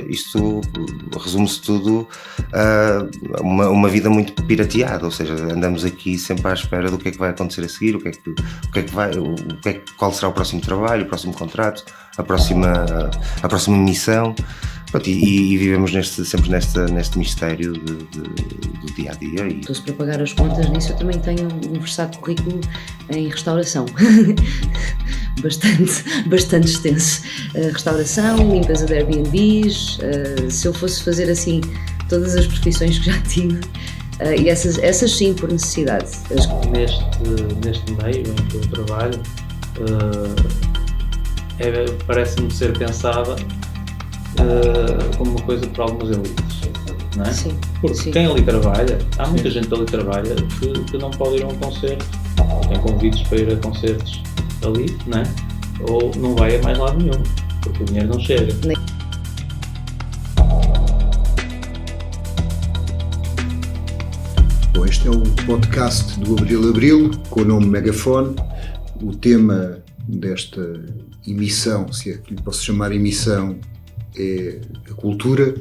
isto resume-se tudo a uma vida muito pirateada, ou seja, andamos aqui sempre à espera do que é que vai acontecer a seguir, qual será o próximo trabalho, o próximo contrato, a próxima missão. Pronto, e vivemos sempre neste mistério do dia a dia. Estou-se para pagar as contas, nisso eu também tenho um versátil currículo em restauração. bastante extenso. Restauração, limpeza de Airbnbs, se eu fosse fazer assim todas as profissões que já tive, e essas sim por necessidade. Neste meio em que eu trabalho, parece-me ser pensada como uma coisa para algumas elites, não é? Sim, porque sim. Quem ali trabalha, há muita gente ali trabalha que não pode ir a um concerto, tem convites para ir a concertos ali, não é? Ou não vai a mais lado nenhum, porque o dinheiro não chega. Bom, este é o podcast do Abril, com o nome Megafone. O tema desta emissão, se é que lhe posso chamar emissão, é a cultura.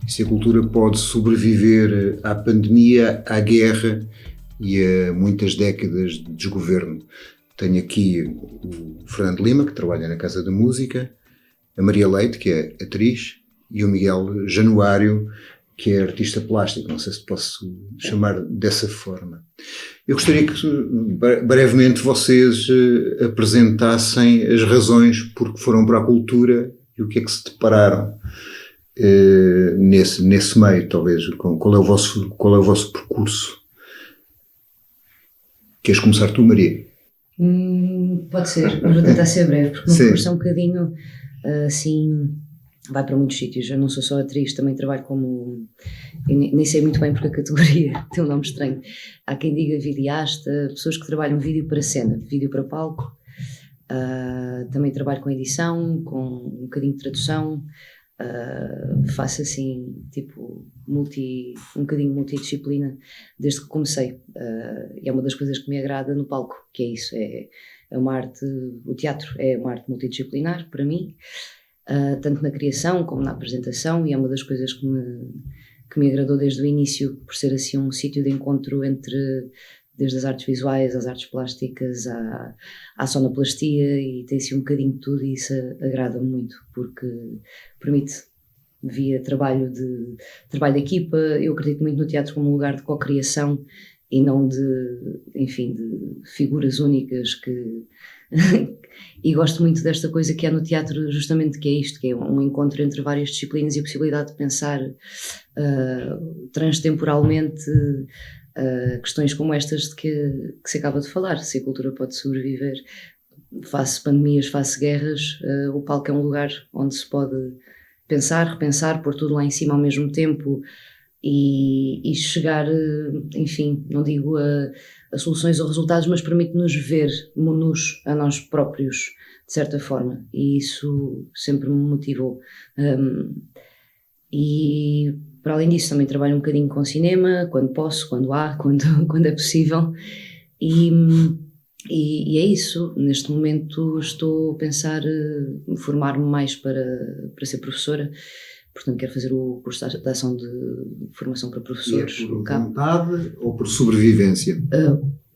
Se a cultura pode sobreviver à pandemia, à guerra e a muitas décadas de desgoverno. Tenho aqui o Fernando Lima, que trabalha na Casa da Música, a Maria Leite, que é atriz, e o Miguel Januário, que é artista plástico. Não sei se posso chamar dessa forma. Eu gostaria que brevemente vocês apresentassem as razões por que foram para a cultura e o que é que se depararam nesse meio, talvez. Qual é o vosso percurso? Queres começar tu, Maria? Pode ser, mas vou tentar ser breve, porque o meu percurso é um bocadinho assim, vai para muitos sítios. Eu não sou só atriz, também trabalho como, nem sei muito bem porque a categoria tem um nome estranho. Há quem diga videasta, pessoas que trabalham vídeo para cena, vídeo para palco. Também trabalho com edição, com um bocadinho de tradução. Faço assim, tipo, um bocadinho multidisciplina desde que comecei, e é uma das coisas que me agrada no palco, que é isso, é uma arte, o teatro é uma arte multidisciplinar para mim, tanto na criação como na apresentação, e é uma das coisas que me agradou desde o início, por ser assim um sítio de encontro desde as artes visuais, às artes plásticas, à sonoplastia, e tem assim um bocadinho de tudo, e isso agrada-me muito, porque permite, via trabalho de equipa. Eu acredito muito no teatro como um lugar de cocriação e não de figuras únicas e gosto muito desta coisa que há no teatro, justamente, que é isto, que é um encontro entre várias disciplinas e a possibilidade de pensar transtemporalmente questões como estas de que se acaba de falar. Se a cultura pode sobreviver face pandemias, face guerras, o palco é um lugar onde se pode pensar, repensar, pôr tudo lá em cima ao mesmo tempo e chegar, enfim, não digo a soluções ou resultados, mas permite-nos ver-nos a nós próprios, de certa forma, e isso sempre me motivou. E para além disso também trabalho um bocadinho com cinema, quando posso, quando é possível, e é isso. Neste momento estou a pensar formar-me mais para ser professora, portanto quero fazer o curso de ação de formação para professores. E é por vontade ou por sobrevivência?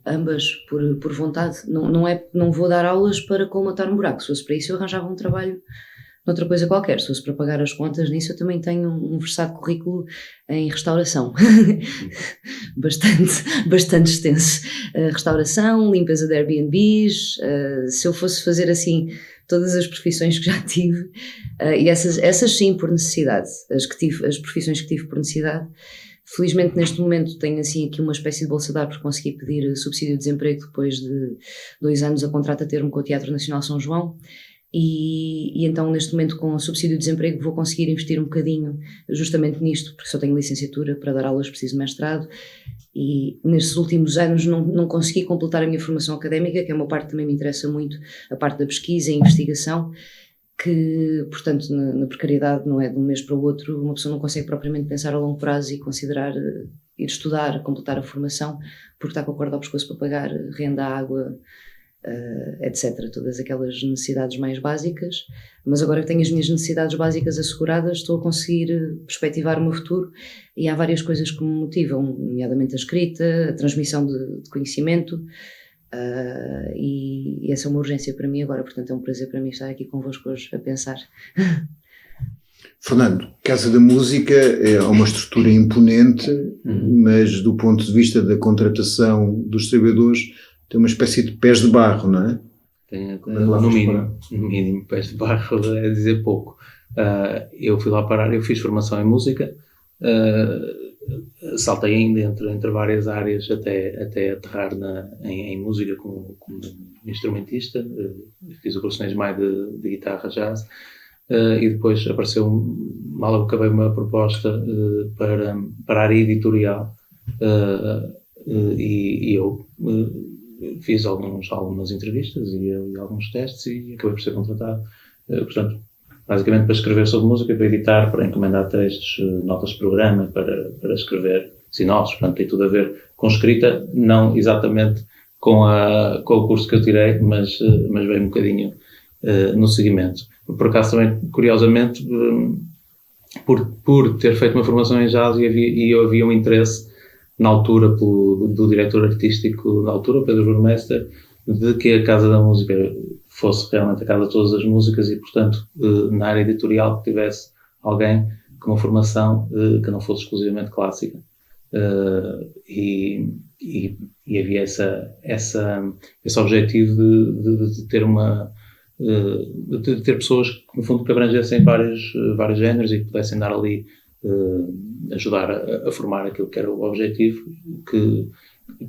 Ambas, por vontade. Não vou dar aulas para colmatar um buraco. Se fosse para isso eu arranjava um trabalho noutra coisa qualquer. Se fosse para pagar as contas, nisso eu também tenho um versátil currículo em restauração. bastante extenso. Restauração, limpeza de Airbnbs, se eu fosse fazer assim todas as profissões que já tive, e essas sim por necessidade, as profissões que tive por necessidade. Felizmente neste momento tenho assim aqui uma espécie de bolsa de ar, porque consegui pedir subsídio de desemprego depois de 2 anos a contrato a termo com o Teatro Nacional São João. E então neste momento, com o subsídio de desemprego, vou conseguir investir um bocadinho justamente nisto, porque só tenho licenciatura. Para dar aulas preciso de mestrado, e nestes últimos anos não consegui completar a minha formação académica, que é uma parte que também me interessa muito, a parte da pesquisa e investigação, que portanto na precariedade não é de um mês para o outro, uma pessoa não consegue propriamente pensar a longo prazo e considerar ir estudar, completar a formação, porque está com a corda ao pescoço para pagar renda, água, etc. Todas aquelas necessidades mais básicas, mas agora que tenho as minhas necessidades básicas asseguradas, estou a conseguir perspectivar o meu futuro, e há várias coisas que me motivam, nomeadamente a escrita, a transmissão de conhecimento, e essa é uma urgência para mim agora, portanto é um prazer para mim estar aqui convosco hoje a pensar. Fernando, Casa da Música é uma estrutura imponente, mas do ponto de vista da contratação dos trabalhadores tem uma espécie de pés de barro, não é? Tem, no mínimo, pés de barro é dizer pouco. Eu fui lá parar, eu fiz formação em música, saltei ainda entre várias áreas até aterrar em música como instrumentista. Fiz o curso em Esmaio de guitarra jazz. E depois apareceu, mal eu acabei uma proposta para a área editorial, e eu fiz algumas entrevistas e alguns testes e acabei por ser contratado. Portanto, basicamente para escrever sobre música, para editar, para encomendar textos, notas de programa, para escrever sinopses. Portanto, tem tudo a ver com escrita, não exatamente com o curso que eu tirei, mas veio um bocadinho no seguimento. Por acaso também, curiosamente, por ter feito uma formação em jazz e havia um interesse na altura do diretor artístico da altura, Pedro Burmester, de que a Casa da Música fosse realmente a casa de todas as músicas e, portanto, na área editorial que tivesse alguém com uma formação que não fosse exclusivamente clássica. E havia esse objetivo de ter de ter pessoas que, no fundo, que abrangessem vários géneros e que pudessem dar ali, ajudar a formar aquilo que era o objetivo, que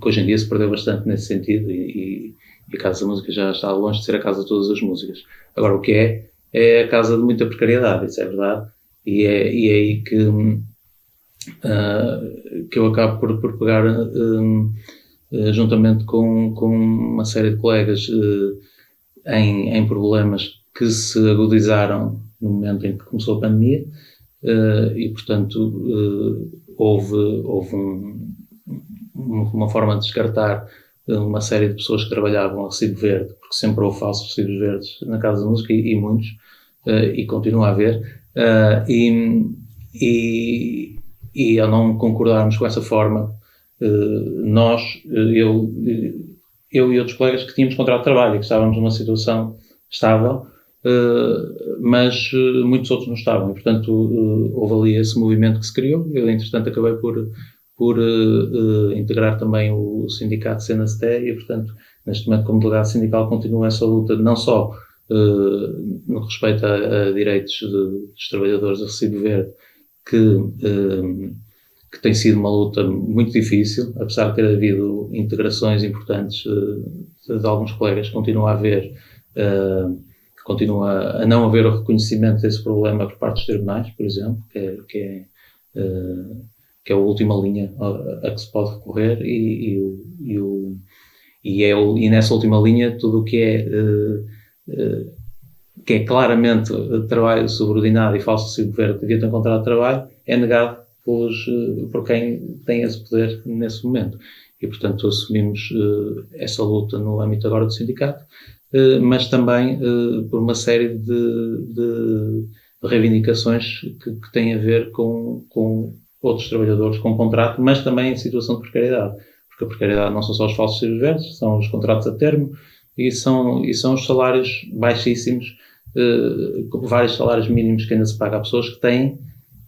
hoje em dia se perdeu bastante nesse sentido, e a Casa da Música já está longe de ser a casa de todas as músicas. Agora, o que é a casa de muita precariedade, isso é verdade, e é aí que eu acabo por pegar, juntamente com uma série de colegas, em problemas que se agudizaram no momento em que começou a pandemia, e portanto houve uma forma de descartar uma série de pessoas que trabalhavam a recibo verde, porque sempre houve falsos recibos verdes na Casa da Música, e muitos, e continua a haver, e ao não concordarmos com essa forma, eu e outros colegas que tínhamos contrato de trabalho e que estávamos numa situação estável, mas muitos outros não estavam, e portanto houve ali esse movimento que se criou. Eu, entretanto, acabei por integrar também o sindicato CNST, e portanto, neste momento, como delegado sindical, continua essa luta, não só no respeito a direitos dos trabalhadores a recibo verde, que tem sido uma luta muito difícil, apesar de ter havido integrações importantes de alguns colegas. Continua a haver, continua a não haver o reconhecimento desse problema por parte dos tribunais, por exemplo, que é a última linha a que se pode recorrer, e nessa última linha tudo o que é claramente trabalho subordinado e falso recibo verde que devia ter um contrato de trabalho é negado por quem tem esse poder nesse momento. E, portanto, assumimos essa luta no âmbito agora do sindicato, mas também por uma série de reivindicações que têm a ver com outros trabalhadores com contrato, mas também em situação de precariedade. Porque a precariedade não são só os falsos recibos verdes, são os contratos a termo, e são os salários baixíssimos, vários salários mínimos que ainda se paga a pessoas que têm.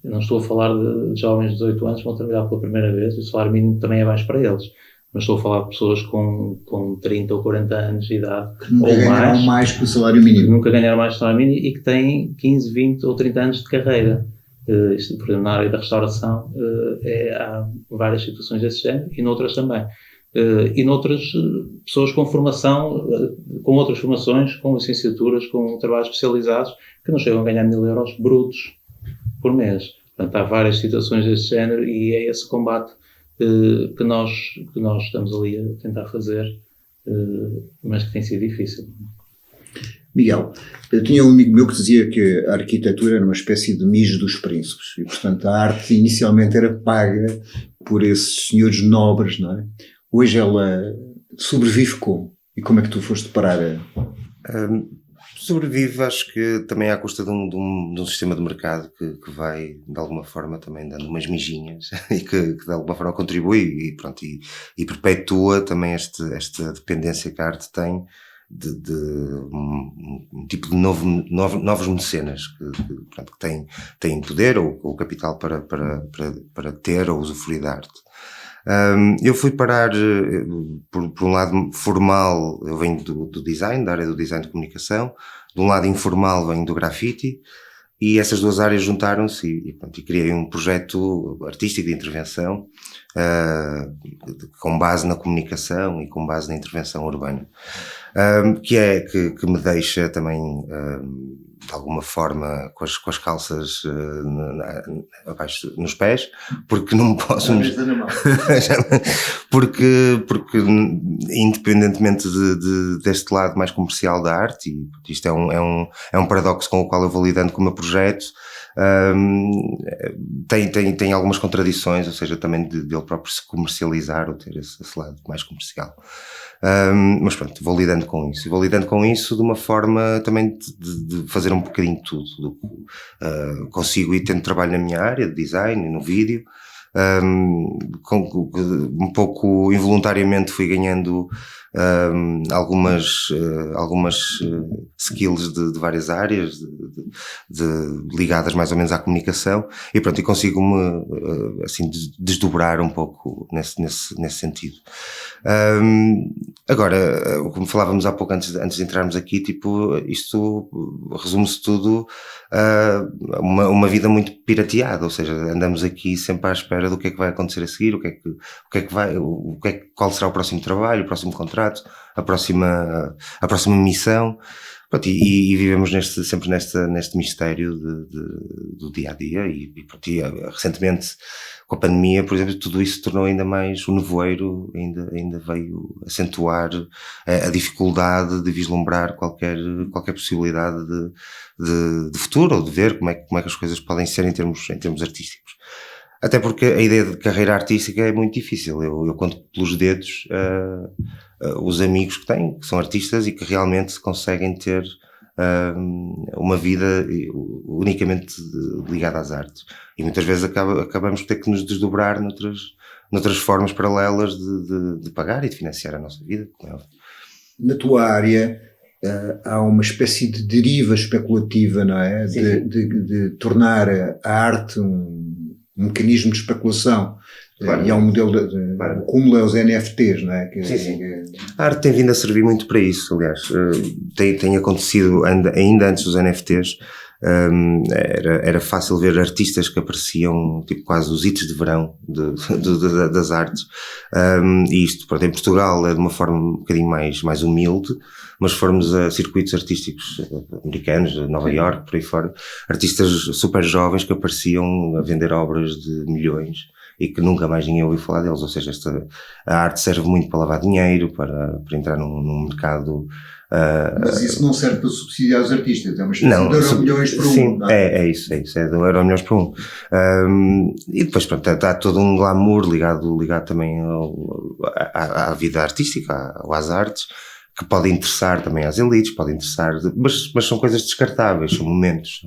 Não estou a falar de jovens de 18 anos que vão trabalhar pela primeira vez, e o salário mínimo também é baixo para eles. Mas estou a falar de pessoas com 30 ou 40 anos de idade, que nunca ganharam mais que o salário mínimo. Nunca ganharam mais que o salário mínimo e que têm 15, 20 ou 30 anos de carreira. Isto, por exemplo, na área da restauração, há várias situações desse género, e noutras também. E noutras, pessoas com formação, com outras formações, com licenciaturas, com trabalhos especializados, que não chegam a ganhar 1.000 euros brutos por mês. Portanto, há várias situações desse género, e é esse combate que nós estamos ali a tentar fazer, mas que tem sido difícil. Miguel, eu tinha um amigo meu que dizia que a arquitetura era uma espécie de mijo dos príncipes, e portanto a arte inicialmente era paga por esses senhores nobres, não é? Hoje ela sobrevive como? E como é que tu foste parar? Sobrevive, acho que também à custa de um sistema de mercado que vai, de alguma forma, também dando umas mijinhas e que de alguma forma contribui e perpetua também esta dependência que a arte tem de um tipo de novos mecenas que têm poder ou capital para ter ou usufruir da arte. Eu fui parar, por um lado formal, eu venho do design, da área do design de comunicação, de um lado informal venho do grafite, e essas duas áreas juntaram-se e criei um projeto artístico de intervenção, com base na comunicação e com base na intervenção urbana, que me deixa também, de alguma forma, com as calças abaixo nos pés, porque não me posso... porque independentemente deste lado mais comercial da arte, e isto é um paradoxo com o qual eu vou lidando com o meu projeto, tem algumas contradições, ou seja, também dele próprio se comercializar ou ter esse lado mais comercial. Mas pronto, vou lidando com isso. E vou lidando com isso de uma forma também de fazer um bocadinho de tudo. Consigo ir tendo trabalho na minha área de design e no vídeo. Um pouco involuntariamente fui ganhando algumas skills de várias áreas ligadas mais ou menos à comunicação e pronto, e consigo-me assim desdobrar um pouco nesse sentido. Agora, como falávamos há pouco antes de entrarmos aqui, tipo, isto resume-se tudo a uma vida muito pirateada, ou seja, andamos aqui sempre à espera do que é que vai acontecer a seguir, qual será o próximo trabalho, o próximo contrato, a próxima missão. Pronto, e vivemos sempre neste mistério do dia a dia e recentemente com a pandemia, por exemplo, tudo isso se tornou ainda mais, o nevoeiro ainda veio acentuar a dificuldade de vislumbrar qualquer possibilidade de futuro ou de ver como é que as coisas podem ser em termos artísticos. Até porque a ideia de carreira artística é muito difícil. Eu conto pelos dedos os amigos que tenho, que são artistas e que realmente conseguem ter uma vida unicamente ligada às artes. E muitas vezes acabamos por ter que nos desdobrar noutras formas paralelas de pagar e de financiar a nossa vida. Na tua área há uma espécie de deriva especulativa, não é? Sim. De tornar a arte um mecanismo de especulação. Claro. E há um modelo Claro. o cúmulo é os NFTs, não é? Sim. A arte tem vindo a servir muito para isso, aliás. Tem acontecido ainda antes dos NFTs. Era fácil ver artistas que apareciam tipo quase os hits de verão das artes, e isto em Portugal é de uma forma um bocadinho mais humilde, mas se formos a circuitos artísticos americanos, de Nova Iorque, por aí fora, artistas super jovens que apareciam a vender obras de milhões e que nunca mais ninguém ouviu falar deles, ou seja, a arte serve muito para lavar dinheiro, para entrar num mercado. Mas isso não serve para subsidiar os artistas, é uma espécie de Euromilhões por um. Sim, não é? é isso, é do Euromilhões por um. E depois, pronto, está todo um glamour ligado também à vida artística, às artes, que pode interessar também às elites, pode interessar, mas são coisas descartáveis, são momentos.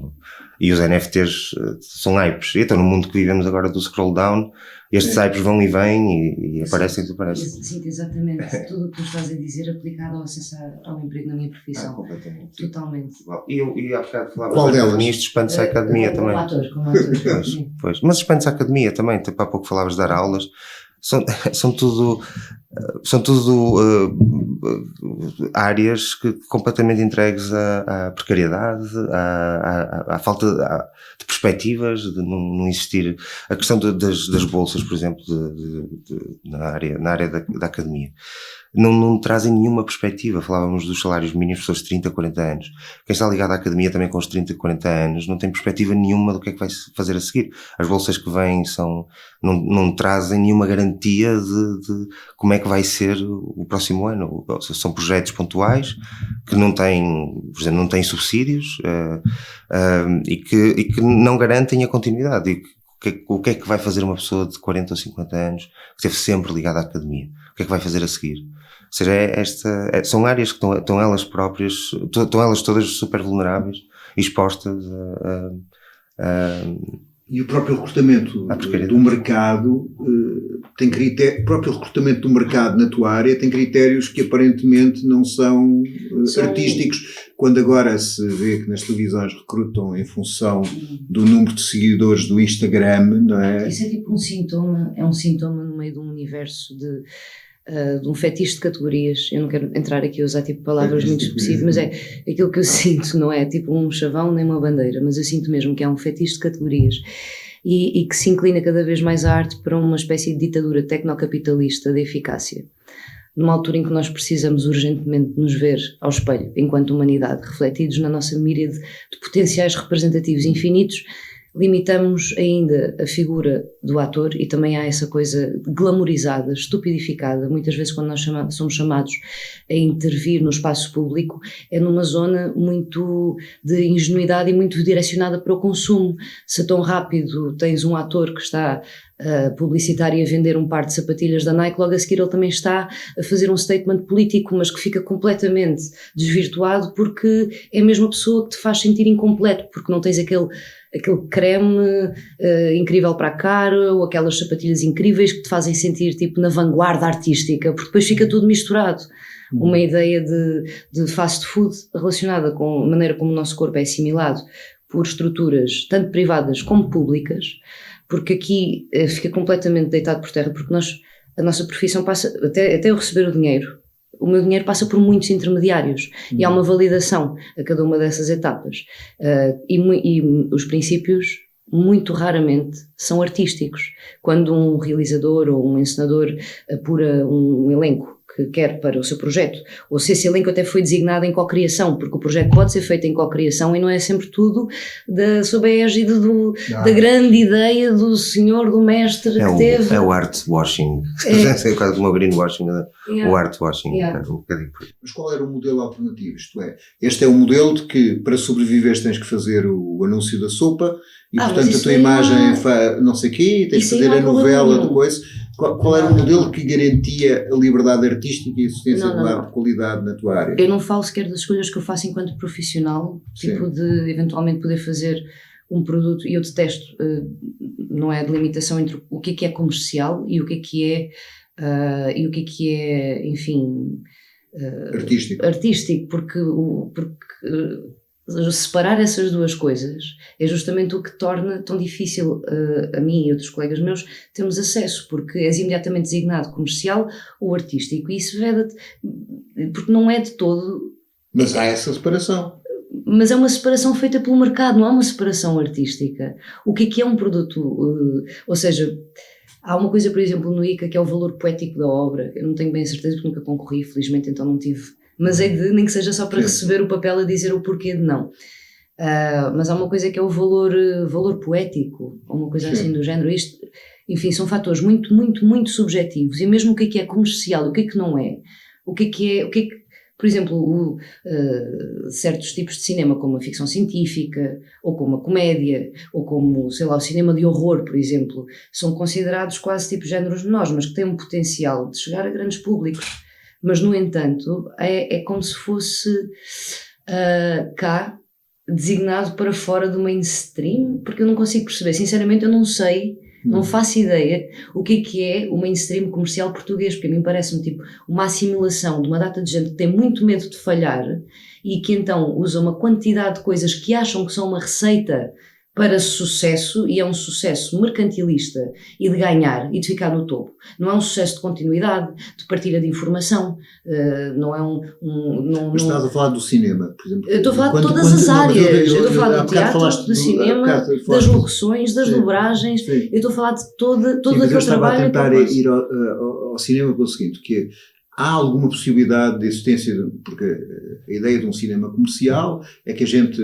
E os NFTs são hypes. E então, no mundo que vivemos agora do scroll down, estes hypes vão e vêm e aparecem e desaparecem. Sim, exatamente. Tudo o que tu estás a dizer aplicado ao acesso ao emprego na minha profissão. Completamente. Totalmente. E há bocado Qual falavas da delas? academia, isto expande-se à academia também. Como ator. Pois. Mas expande-se à academia também. Há pouco falavas de dar aulas. São tudo áreas completamente entregues à precariedade, à falta de perspectivas, de não existir. A questão das bolsas, por exemplo, na área da academia. Não trazem nenhuma perspectiva. Falávamos dos salários mínimos, pessoas de 30, 40 anos. Quem está ligado à academia também com os 30, 40 anos não tem perspectiva nenhuma do que é que vai fazer a seguir. As bolsas que vêm não trazem nenhuma garantia de como é que vai ser o próximo ano. São projetos pontuais que não têm, por exemplo, não têm subsídios e que não garantem a continuidade. E o que é que vai fazer uma pessoa de 40 ou 50 anos que esteve sempre ligada à academia? O que é que vai fazer a seguir? seja, são áreas que estão elas próprias, estão elas todas super vulneráveis, expostas E o próprio recrutamento do mercado tem critérios, o próprio recrutamento do mercado na tua área tem critérios que aparentemente não são artísticos. Quando agora se vê que nas televisões recrutam em função do número de seguidores do Instagram, não é? Isso é tipo um sintoma no meio de um universo de um fetiche de categorias. Eu não quero entrar aqui a usar tipo palavras muito específicas, mas é aquilo que eu sinto, não é tipo um chavão nem uma bandeira, mas eu sinto mesmo que é um fetiche de categorias e que se inclina cada vez mais a arte para uma espécie de ditadura tecnocapitalista de eficácia. Numa altura em que nós precisamos urgentemente nos ver ao espelho, enquanto humanidade, refletidos na nossa míriade de potenciais representativos infinitos, limitamos ainda a figura do ator e também há essa coisa glamourizada, estupidificada. Muitas vezes quando nós somos chamados a intervir no espaço público é numa zona muito de ingenuidade e muito direcionada para o consumo. Se tão rápido tens um ator que está a publicitar e a vender um par de sapatilhas da Nike, logo a seguir ele também está a fazer um statement político, mas que fica completamente desvirtuado porque é a mesma pessoa que te faz sentir incompleto, porque não tens aquele creme incrível para a cara ou aquelas sapatilhas incríveis que te fazem sentir tipo na vanguarda artística, porque depois fica tudo misturado. Uma ideia de fast food relacionada com a maneira como o nosso corpo é assimilado por estruturas tanto privadas como públicas, porque aqui fica completamente deitado por terra, porque a nossa profissão passa, até eu receber o dinheiro, o meu dinheiro passa por muitos intermediários e há uma validação a cada uma dessas etapas. E os princípios muito raramente são artísticos. Quando um realizador ou um encenador apura um elenco que quer para o seu projeto, ou se esse elenco até foi designado em cocriação, porque o projeto pode ser feito em cocriação e não é sempre tudo sob a égide da grande ideia do senhor, do mestre que teve. É o art washing, é quase como o greenwashing, o art washing. Yeah. Um bocadinho. Mas qual era o modelo alternativo? Isto é, este é o modelo de que para sobreviveres tens que fazer o anúncio da sopa e portanto a tua imagem não sei o quê, tens que fazer a novela do coisa. Qual era o modelo que garantia a liberdade artística e a existência de qualidade na tua área? Eu não falo sequer das escolhas que eu faço enquanto profissional, tipo de eventualmente poder fazer um produto, e eu detesto, não é a delimitação entre o que é comercial e o que é, enfim, artístico, porque separar essas duas coisas é justamente o que torna tão difícil a mim e outros colegas meus termos acesso, porque és imediatamente designado comercial ou artístico, e isso veda-te, porque não é de todo. Mas há essa separação. Mas é uma separação feita pelo mercado, não há uma separação artística. O que é um produto? Ou seja, há uma coisa, por exemplo, no ICA, que é o valor poético da obra. Eu não tenho bem a certeza porque nunca concorri, felizmente, então não tive. Mas é nem que seja só para receber o papel a dizer o porquê de não. Mas há uma coisa que é o valor poético, ou uma coisa assim do género. Isto, enfim, são fatores muito, muito, muito subjetivos. E mesmo o que é comercial, o que não é, por exemplo, certos tipos de cinema, como a ficção científica, ou como a comédia, ou como, sei lá, o cinema de horror, por exemplo, são considerados quase tipo géneros menores, mas que têm um potencial de chegar a grandes públicos. Mas, no entanto, é como se fosse cá designado para fora do mainstream, porque eu não consigo perceber, sinceramente eu não sei, não faço ideia o que é o mainstream comercial português, porque a mim parece-me tipo uma assimilação de uma data de gente que tem muito medo de falhar e que então usa uma quantidade de coisas que acham que são uma receita para sucesso, e é um sucesso mercantilista e de ganhar e de ficar no topo. Não é um sucesso de continuidade, de partilha de informação, não é Mas estás a falar do cinema, por exemplo. Eu estou a falar de todas as áreas. Eu estou a falar do teatro, do cinema, das locuções, das dobragens. Eu estou a falar de todo aquele trabalho. Eu estava a tentar ir ao cinema pelo seguinte, que é, há alguma possibilidade de existência, porque a ideia de um cinema comercial é que a gente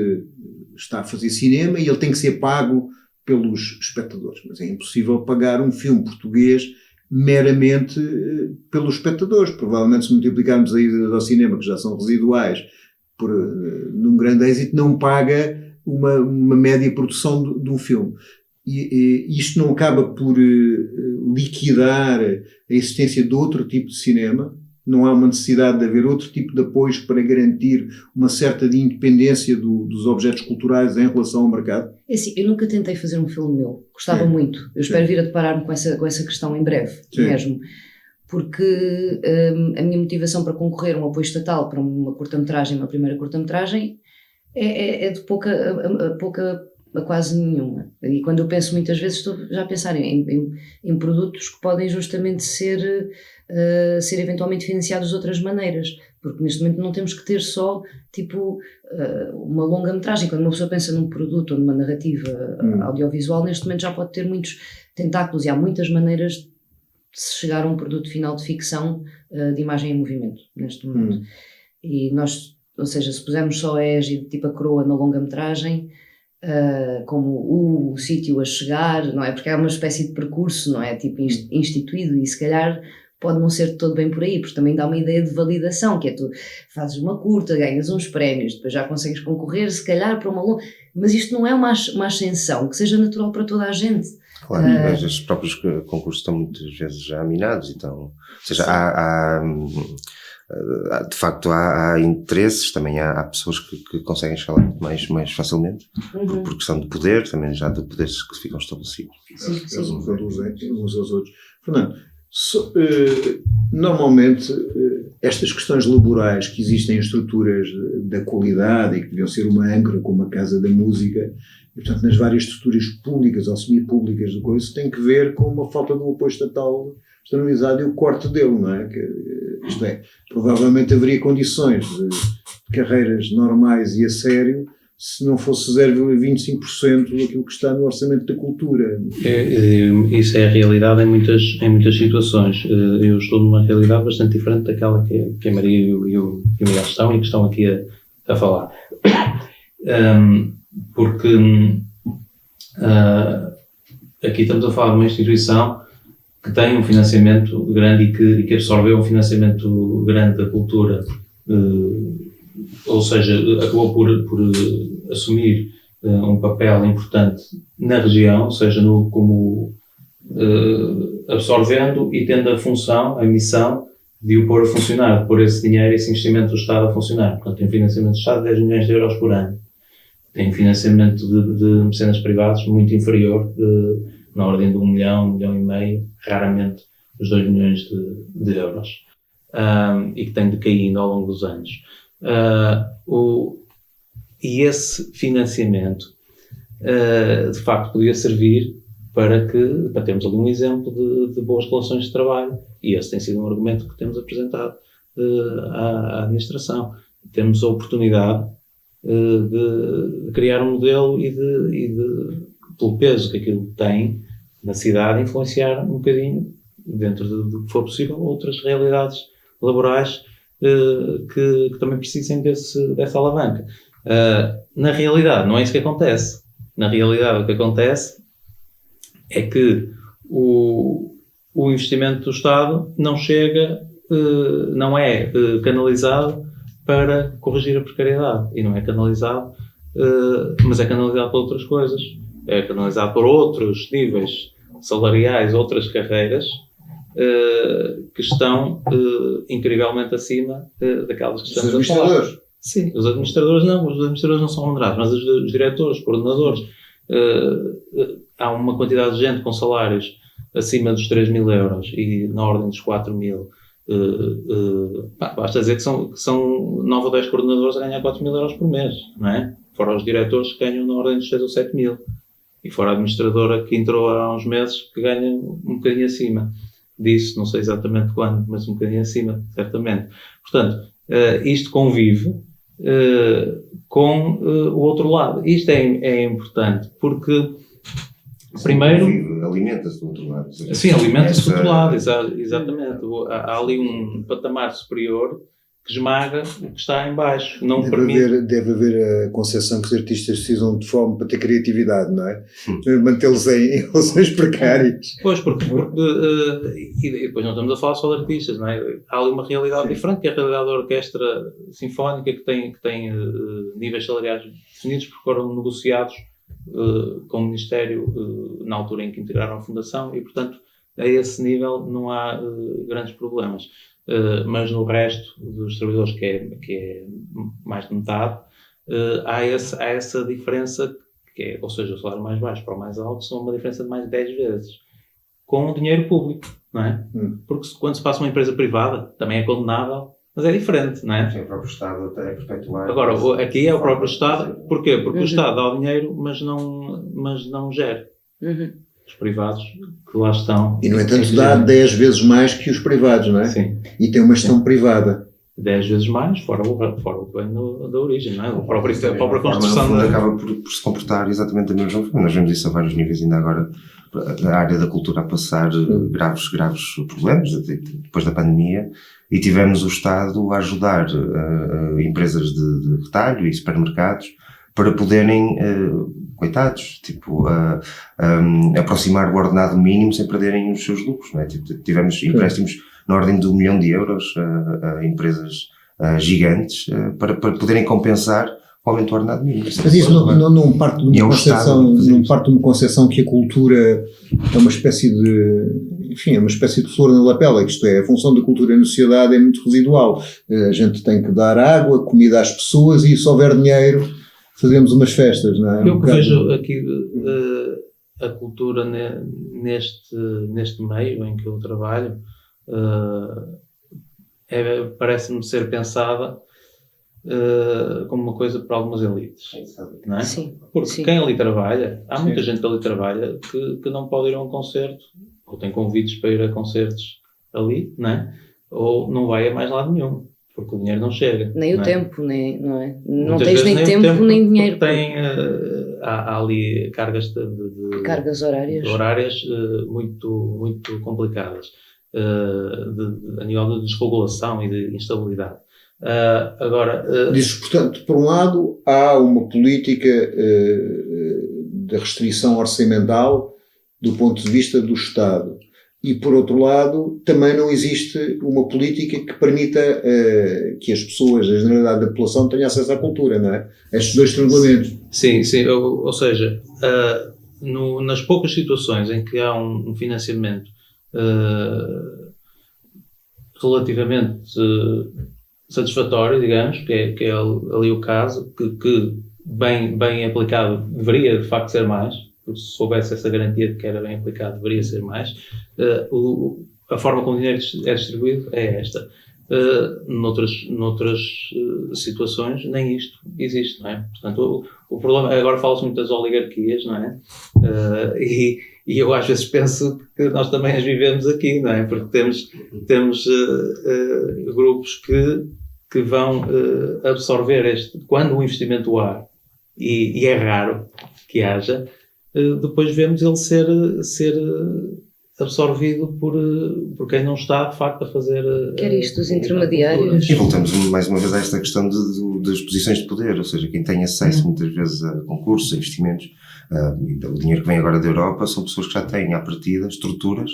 está a fazer cinema e ele tem que ser pago pelos espectadores, mas é impossível pagar um filme português meramente pelos espectadores. Provavelmente, se multiplicarmos as idas ao cinema, que já são residuais, num grande êxito, não paga uma média produção de um filme. E isto não acaba por liquidar a existência de outro tipo de cinema, Não há uma necessidade de haver outro tipo de apoios para garantir uma certa de independência dos objetos culturais em relação ao mercado? É assim, eu nunca tentei fazer um filme meu. Gostava muito. Eu espero vir a deparar-me com essa questão em breve, mesmo. Porque a minha motivação para concorrer a um apoio estatal para uma curta-metragem, uma primeira curta-metragem, é de pouca a quase nenhuma. E quando eu penso muitas vezes, estou já a pensar em produtos que podem justamente ser eventualmente financiados de outras maneiras, porque neste momento não temos que ter só tipo uma longa-metragem. Quando uma pessoa pensa num produto ou numa narrativa audiovisual, neste momento já pode ter muitos tentáculos e há muitas maneiras de se chegar a um produto final de ficção de imagem em movimento neste momento. E nós, ou seja, se pusermos só a égide tipo a coroa na longa-metragem, como o sítio a chegar, não é? Porque é uma espécie de percurso, não é? Tipo instituído, e se calhar pode não ser todo bem por aí, porque também dá uma ideia de validação, que é tu fazes uma curta, ganhas uns prémios, depois já consegues concorrer, se calhar para uma longa, mas isto não é uma ascensão que seja natural para toda a gente. Claro, mas os próprios concursos estão muitas vezes já minados, então, ou seja, de facto há interesses, também há pessoas que conseguem chegar lá mais facilmente, por questão de poder, também já de poderes que ficam estabelecidos. Eles uns aos outros. Fernando, normalmente estas questões laborais que existem em estruturas da qualidade e que deviam ser uma âncora como a Casa da Música, e portanto nas várias estruturas públicas ou semipúblicas do coisa, tem que ver com uma falta de um apoio estatal externalizado e o corte dele, não é? Isto é, provavelmente haveria condições de carreiras normais e a sério se não fosse 0,25% daquilo que está no orçamento da cultura. Isso é a realidade em muitas situações. Eu estou numa realidade bastante diferente daquela que a Maria e o Miguel estão e que estão aqui a falar. Porque aqui estamos a falar de uma instituição que tem um financiamento grande e que absorveu um financiamento grande da cultura, ou seja, acabou por assumir um papel importante na região, ou seja, como absorvendo e tendo a função, a missão de o pôr a funcionar, de pôr esse dinheiro, esse investimento do Estado a funcionar. Portanto, tem financiamento do Estado de 10 milhões de euros por ano. Tem financiamento de mecenas privados muito inferior, na ordem de 1 milhão, 1 milhão e meio, raramente os 2 milhões de euros. E que tem decaído ao longo dos anos. E esse financiamento, de facto, podia servir para termos ali um exemplo de boas relações de trabalho. E esse tem sido um argumento que temos apresentado à administração. Temos a oportunidade de criar um modelo e de, pelo peso que aquilo tem na cidade, influenciar um bocadinho, dentro do que for possível, outras realidades laborais que também precisem dessa alavanca. Na realidade, não é isso que acontece. Na realidade, o que acontece é que o investimento do Estado não chega, não é canalizado para corrigir a precariedade. E não é canalizado, mas é canalizado para outras coisas. É canalizado para outros níveis salariais, outras carreiras que estão incrivelmente acima daquelas que estamos a falar. Os administradores? Sim, os administradores não são remunerados, mas os diretores, coordenadores, há uma quantidade de gente com salários acima dos 3 mil euros e na ordem dos 4 mil. Basta dizer que são 9 ou 10 coordenadores a ganhar 4 mil euros por mês, não é? Fora os diretores que ganham na ordem dos 6 ou 7 mil. E fora a administradora que entrou há uns meses que ganha um bocadinho acima disso, não sei exatamente quando, mas um bocadinho acima, certamente. Portanto, isto convive com o outro lado. Isto é importante porque, primeiro... Alimenta-se do outro lado. Sim, alimenta-se do outro lado, exatamente. Há ali um patamar superior que esmaga o que está em baixo. Deve haver a concepção que os artistas precisam de fome para ter criatividade, não é? Mantê-los em relações precárias. Pois, porque e depois não estamos a falar só de artistas, não é? Há ali uma realidade diferente, que é a realidade da orquestra sinfónica, que tem níveis salariais definidos, porque foram negociados com o Ministério na altura em que integraram a Fundação e, portanto, a esse nível não há grandes problemas. mas no resto dos trabalhadores, que é mais de metade, há essa diferença, ou seja, o salário mais baixo para o mais alto são uma diferença de mais de 10 vezes, com o dinheiro público, não é? Porque quando se passa uma empresa privada, também é condenável, mas é diferente, não é? Sim, o próprio Estado até perpetuar. Agora, aqui é o próprio Estado. Porquê? Porque o Estado dá o dinheiro, mas não gera. Os privados que lá estão... E, no entanto, dá 10 vezes mais que os privados, não é? Sim. E tem uma gestão privada. 10 vezes mais, fora o que vem da origem, não é? A própria construção... Acaba por se comportar exatamente da mesma forma. Nós vemos isso a vários níveis, ainda agora a área da cultura a passar graves problemas depois da pandemia, e tivemos o Estado a ajudar empresas de retalho e supermercados para poderem, coitados, tipo, aproximar o ordenado mínimo sem perderem os seus lucros, não é? Tivemos empréstimos na ordem de €1 milhão a empresas gigantes para poderem compensar o aumento do ordenado mínimo. Mas isso não parte de uma concepção que a cultura é uma espécie de flor na lapela, que isto é, a função da cultura na sociedade é muito residual. A gente tem que dar água, comida às pessoas e se houver dinheiro fazemos umas festas, não é? Eu que vejo aqui a cultura neste meio em que eu trabalho parece-me ser pensada como uma coisa para algumas elites, não é? Sim. Porque quem ali trabalha, há muita gente que ali trabalha que não pode ir a um concerto, ou tem convites para ir a concertos ali, não é? Ou não vai a mais lado nenhum, porque o dinheiro não chega. Nem não o é? tempo, não é? Não Muitas tens vezes nem tempo nem dinheiro. Há ali cargas cargas horárias muito, muito complicadas, a nível de desregulação e de instabilidade. Diz, portanto, por um lado há uma política de restrição orçamental do ponto de vista do Estado, e por outro lado também não existe uma política que permita que as pessoas, a generalidade da população, tenha acesso à cultura, não é? Estes dois triangulamentos. Sim, ou seja, nas poucas situações em que há um financiamento relativamente satisfatório, digamos, que é ali o caso, que bem aplicado deveria de facto ser mais, porque se soubesse essa garantia de que era bem aplicado deveria ser mais. A forma como o dinheiro é distribuído é esta. Noutras situações nem isto existe, não é? Portanto, o problema, agora fala-se muito das oligarquias, não é? E eu às vezes penso que nós também as vivemos aqui, não é? Porque temos grupos que vão absorver quando o investimento há, e é raro que haja, depois vemos ele ser absorvido por quem não está de facto a fazer... Quer isto, os intermediários. E voltamos mais uma vez a esta questão das posições de poder, ou seja, quem tem acesso muitas vezes a concursos, a investimentos, o dinheiro que vem agora da Europa são pessoas que já têm à partida estruturas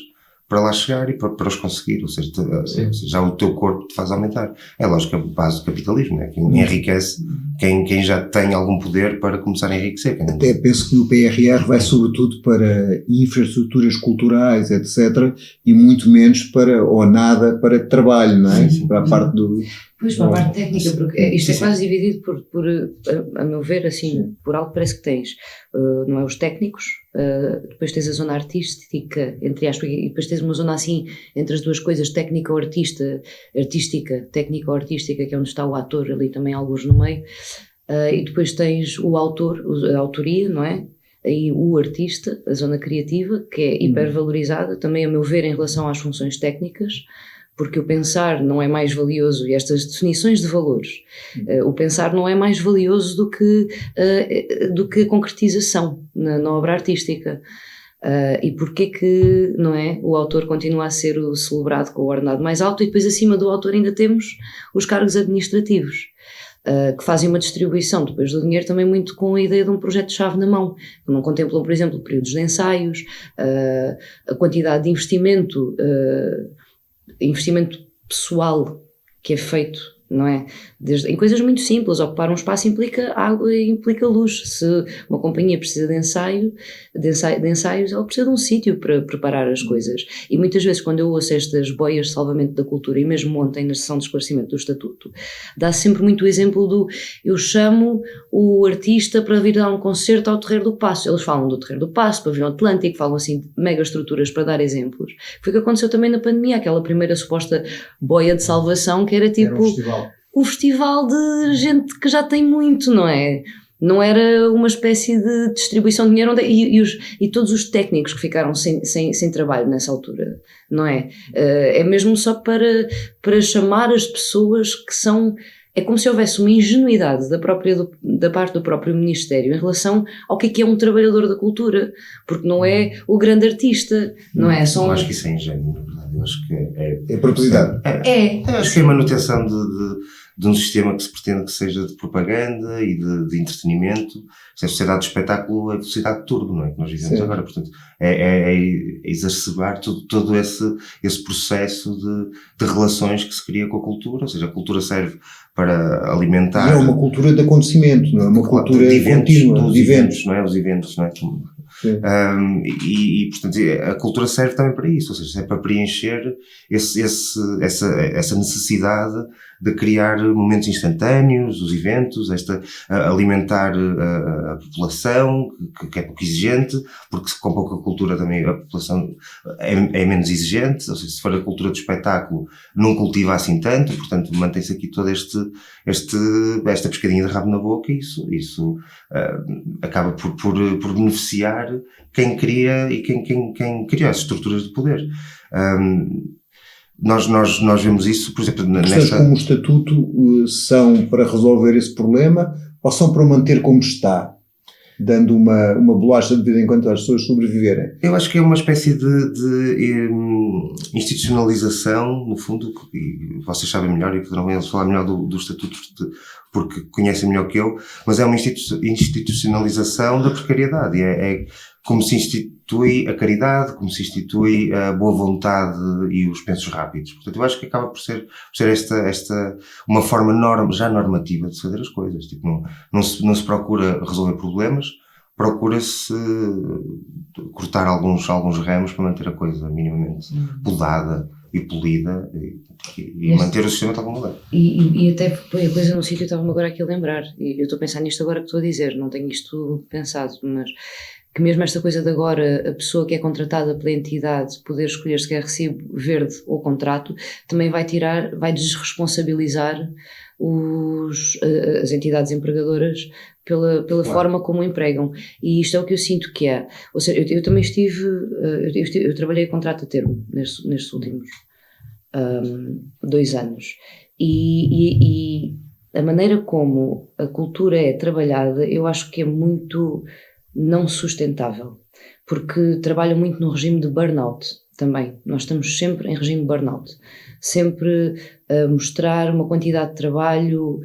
para lá chegar e para os conseguir, ou seja, já o teu corpo te faz aumentar. É lógico que a base do capitalismo, né? Quem enriquece, quem já tem algum poder para começar a enriquecer. Até penso que o PRR vai sobretudo para infraestruturas culturais, etc., e muito menos ou nada para trabalho, não é? Para a parte do... Pois, para a parte técnica, porque isto é quase dividido por a meu ver, assim, por algo parece que tens, não é, os técnicos, depois tens a zona artística, entre aspas, e depois tens uma zona assim, entre as duas coisas, técnico-artística, técnico-artística, que é onde está o ator, ali também alguns no meio, e depois tens o autor, a autoria, não é? Aí o artista, a zona criativa, que é hipervalorizada, também a meu ver, em relação às funções técnicas, porque o pensar não é mais valioso, e estas definições de valores, o pensar não é mais valioso do que a concretização na obra artística. E porquê que, não é, o autor continua a ser o celebrado com o ordenado mais alto, e depois acima do autor ainda temos os cargos administrativos, que fazem uma distribuição depois do dinheiro também muito com a ideia de um projeto-chave na mão, que não contemplam, por exemplo, períodos de ensaios, a quantidade de investimento pessoal que é feito não é? Em coisas muito simples, ocupar um espaço implica água e implica luz. Se uma companhia precisa de ensaios, ela precisa de um sítio para preparar as coisas. E muitas vezes, quando eu ouço estas boias de salvamento da cultura, e mesmo ontem na sessão de esclarecimento do Estatuto, dá sempre muito o exemplo do eu chamo o artista para vir dar um concerto ao Terreiro do Paço. Eles falam do Terreiro do Paço, Pavilhão Atlântico, falam assim de mega estruturas para dar exemplos. Foi o que aconteceu também na pandemia, aquela primeira suposta boia de salvação que era tipo... Era um festival. O festival de gente que já tem muito, não é? Não era uma espécie de distribuição de dinheiro e todos os técnicos que ficaram sem trabalho nessa altura, não é? É mesmo só para chamar as pessoas que são... É como se houvesse uma ingenuidade da parte do próprio Ministério em relação ao que é um trabalhador da cultura, porque não é o grande artista, não é? Eu acho que isso é ingênuo, na verdade. Eu acho que é propositado. Eu acho que é a manutenção de um sistema que se pretende que seja de propaganda e de entretenimento. Se a sociedade do espetáculo é a sociedade de turbo, não é? Que nós vivemos agora. Portanto, é exacerbar todo esse processo de relações que se cria com a cultura. Ou seja, a cultura serve para alimentar... E é uma cultura de acontecimento, não é? Uma cultura de eventos, contínua, de eventos. Não é? Os eventos, não é? Portanto, a cultura serve também para isso, ou seja, é para preencher essa necessidade de criar momentos instantâneos, os eventos, alimentar a população, que é pouco exigente, porque com pouca cultura também a população é menos exigente, ou seja, se for a cultura do espetáculo não cultiva assim tanto, portanto mantém-se aqui toda esta pescadinha de rabo na boca, e isso acaba por beneficiar quem cria e quem cria as estruturas de poder. Nós vemos isso, por exemplo, questões como o Estatuto são para resolver esse problema ou são para manter como está, dando uma bolacha de vez em quando às pessoas sobreviverem? Eu acho que é uma espécie de institucionalização, no fundo, e vocês sabem melhor e poderão eles falar melhor do Estatuto porque conhecem melhor que eu, mas é uma institucionalização da precariedade. É como se institui a caridade, como se institui a boa vontade e os pensos rápidos. Portanto, eu acho que acaba por ser esta uma forma já normativa de fazer as coisas. Tipo, não se procura resolver problemas, procura-se cortar alguns ramos para manter a coisa minimamente podada e polida e manter o sistema tal como é. E até põe a coisa num sítio, estava-me agora aqui a lembrar, e eu estou a pensar nisto agora que estou a dizer, não tenho isto pensado, mas que mesmo esta coisa de agora a pessoa que é contratada pela entidade poder escolher se quer recibo verde ou contrato, também vai desresponsabilizar as entidades empregadoras pela claro. Forma como empregam, e isto é o que eu sinto que é, ou seja, eu também eu trabalhei a contrato a termo nestes últimos 2 anos, e a maneira como a cultura é trabalhada eu acho que é muito não sustentável, porque trabalha muito no regime de burnout também. Nós estamos sempre em regime de burnout, sempre a mostrar uma quantidade de trabalho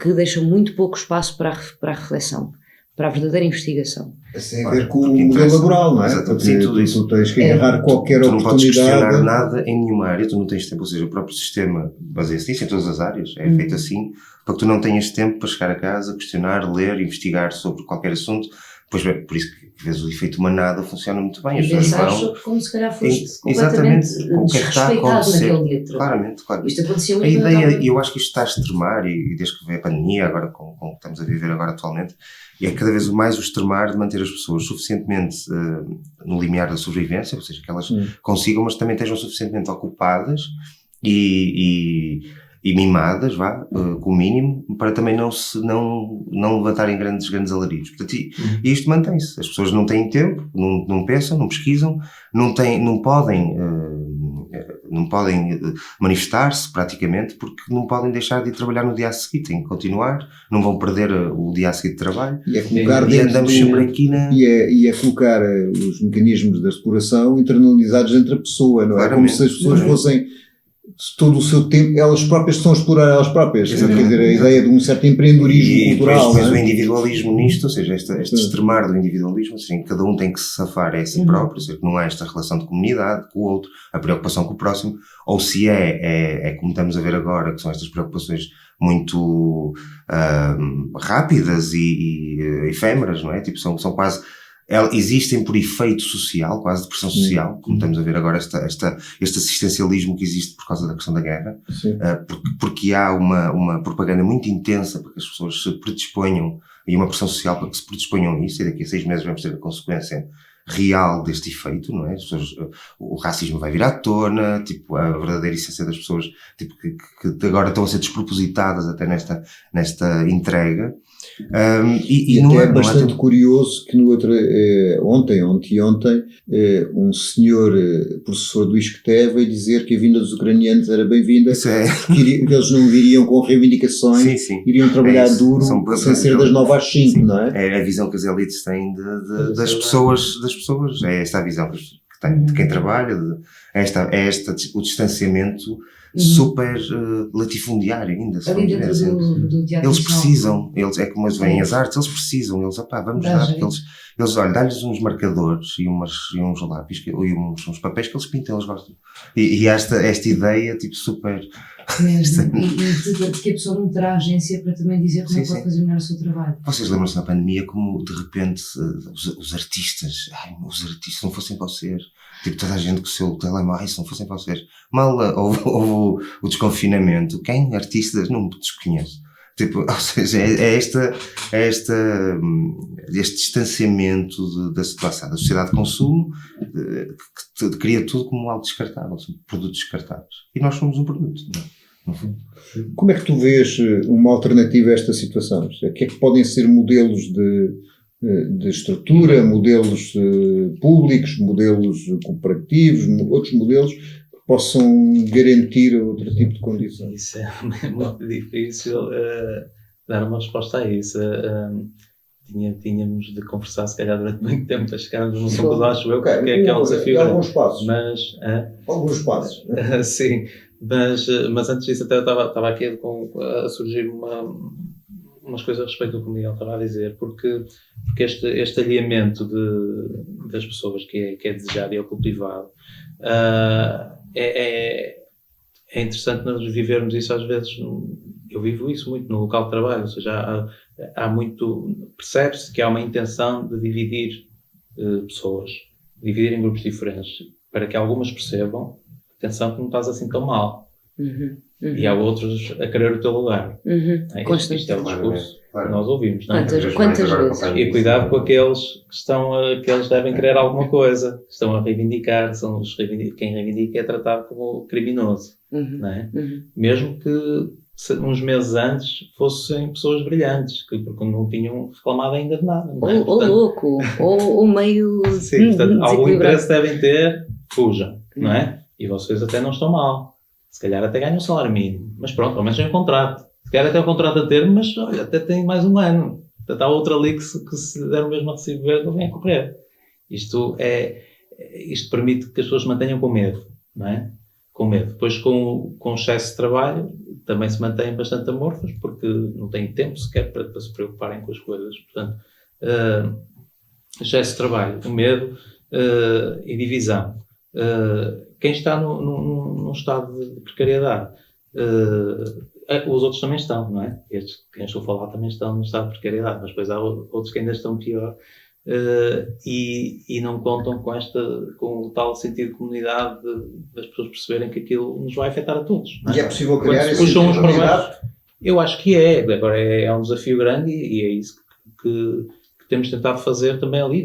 que deixa muito pouco espaço para a reflexão, para a verdadeira investigação. Isso tem a ver com o modelo laboral, não é? Exatamente, sim, tudo isso. Tu tens que agarrar qualquer oportunidade. Tu não podes questionar nada em nenhuma área, tu não tens tempo, ou seja, o próprio sistema baseia-se nisso em todas as áreas, é feito assim, para que tu não tenhas tempo para chegar a casa, questionar, ler, investigar sobre qualquer assunto. Pois bem, por isso que às vezes o efeito manada funciona muito bem. As pessoas vão como se calhar foste completamente desrespeitado naquele dia de trabalho. Claramente, claro. Isto aconteceu muito. A ideia, e eu acho que isto está a extremar, e desde que veio a pandemia, agora com o que estamos a viver agora atualmente, é cada vez mais o extremar de manter as pessoas suficientemente no limiar da sobrevivência, ou seja, que elas consigam, mas também estejam suficientemente ocupadas e mimadas, com o mínimo, para também não levantarem grandes alaridos. Portanto, e isto mantém-se. As pessoas não têm tempo, não pensam, não pesquisam, não podem manifestar-se praticamente, porque não podem deixar de ir trabalhar no dia a seguir, têm que continuar, não vão perder o dia a seguir de trabalho. E andamos sempre aqui e é colocar os mecanismos da exploração internalizados entre a pessoa, não é? Como se as pessoas fossem todo o seu tempo, elas próprias estão a explorar elas próprias. Quer dizer, a ideia de um certo empreendedorismo cultural. Depois o individualismo nisto, ou seja, este extremar do individualismo, assim, cada um tem que se safar a si próprio, ou seja, que não há esta relação de comunidade com o outro, a preocupação com o próximo, ou se é como estamos a ver agora, que são estas preocupações muito rápidas e efêmeras, não é? Tipo, são quase... existem por efeito social, quase de pressão social, como estamos a ver agora este assistencialismo que existe por causa da questão da guerra, porque há uma propaganda muito intensa para que as pessoas se predisponham, e uma pressão social para que se predisponham a isso, e daqui a 6 meses vamos ter a consequência real deste efeito, não é? As pessoas, o racismo vai vir à tona, tipo, a verdadeira essência das pessoas, tipo, que agora estão a ser despropositadas até nesta entrega. E não é bastante curioso que ontem, um senhor professor do ISCTE veio dizer que a vinda dos ucranianos era bem-vinda, que eles não viriam com reivindicações, iriam trabalhar duro, sem ser das 9 às 5, não é? É a visão que as elites têm das pessoas, é esta a visão que tem de quem trabalha, o distanciamento super latifundiário ainda. Ali dentro do teatro. Eles precisam, é como vêm as artes, eles precisam, vamos dar, porque eles olha, dá-lhes uns marcadores e uns lápis e uns papéis que eles pintam, eles gostam. E esta ideia, tipo, super... E que a pessoa não terá agência para também dizer como pode fazer melhor o seu trabalho. Vocês lembram-se na pandemia como, de repente, os artistas não fossem vocês. Tipo, toda a gente com o seu telemóvel, se não fossem vocês. Mal houve o desconfinamento. Quem? Artistas? Não desconheço. Tipo, ou seja, este distanciamento da situação, da sociedade de consumo, que cria tudo como algo descartável, são produtos descartáveis. E nós somos um produto, não é? Como é que tu vês uma alternativa a esta situação? O que é que podem ser modelos de estrutura, modelos públicos, modelos cooperativos, outros modelos que possam garantir outro tipo de condições? Isso é muito difícil dar uma resposta a isso. Tínhamos de conversar, se calhar, durante muito tempo para chegarmos num conclusão, acho eu, que é um desafio. Alguns passos. Alguns passos. Sim, mas antes disso, até eu estava aqui a surgir umas coisas a respeito do que o Miguel estava a dizer, porque este alinhamento das pessoas que é desejado e é cultivado, é interessante nós vivermos isso às vezes. Eu vivo isso muito no local de trabalho, ou seja, há muito, percebe-se que há uma intenção de dividir pessoas, dividir em grupos diferentes, para que algumas percebam, atenção, que não estás assim tão mal. E há outros a querer o teu lugar. Isto é o discurso que nós ouvimos. Quantas vezes? E cuidado com aqueles que eles devem querer alguma coisa, que estão a reivindicar, quem reivindica é tratado como criminoso. Não é? Mesmo que uns meses antes fossem pessoas brilhantes, porque não tinham reclamado ainda de nada. Não é? Ou louco, ou meio... Sim, portanto, algum interesse devem ter, fujam, não é? E vocês até não estão mal. Se calhar até ganham um salário mínimo. Mas pronto, ao menos tem um contrato. Se calhar até o contrato a termo, mas olha, até tem mais um ano. Portanto, há outra ali que se der o mesmo a recibo verde, não vem a correr. Isto permite que as pessoas se mantenham com medo, não é? Com medo. Depois, com excesso de trabalho, também se mantêm bastante amorfos, porque não têm tempo sequer para se preocuparem com as coisas. Portanto, excesso de trabalho, o medo e divisão. Quem está num estado de precariedade, os outros também estão, não é? Estes que quem estou a falar também estão num estado de precariedade, mas depois há outros que ainda estão pior e não contam com o tal sentido de comunidade das pessoas perceberem que aquilo nos vai afetar a todos. Não é? E é possível criar essa comunidade? Eu acho que é. Agora é um desafio grande e é isso que temos tentado fazer também ali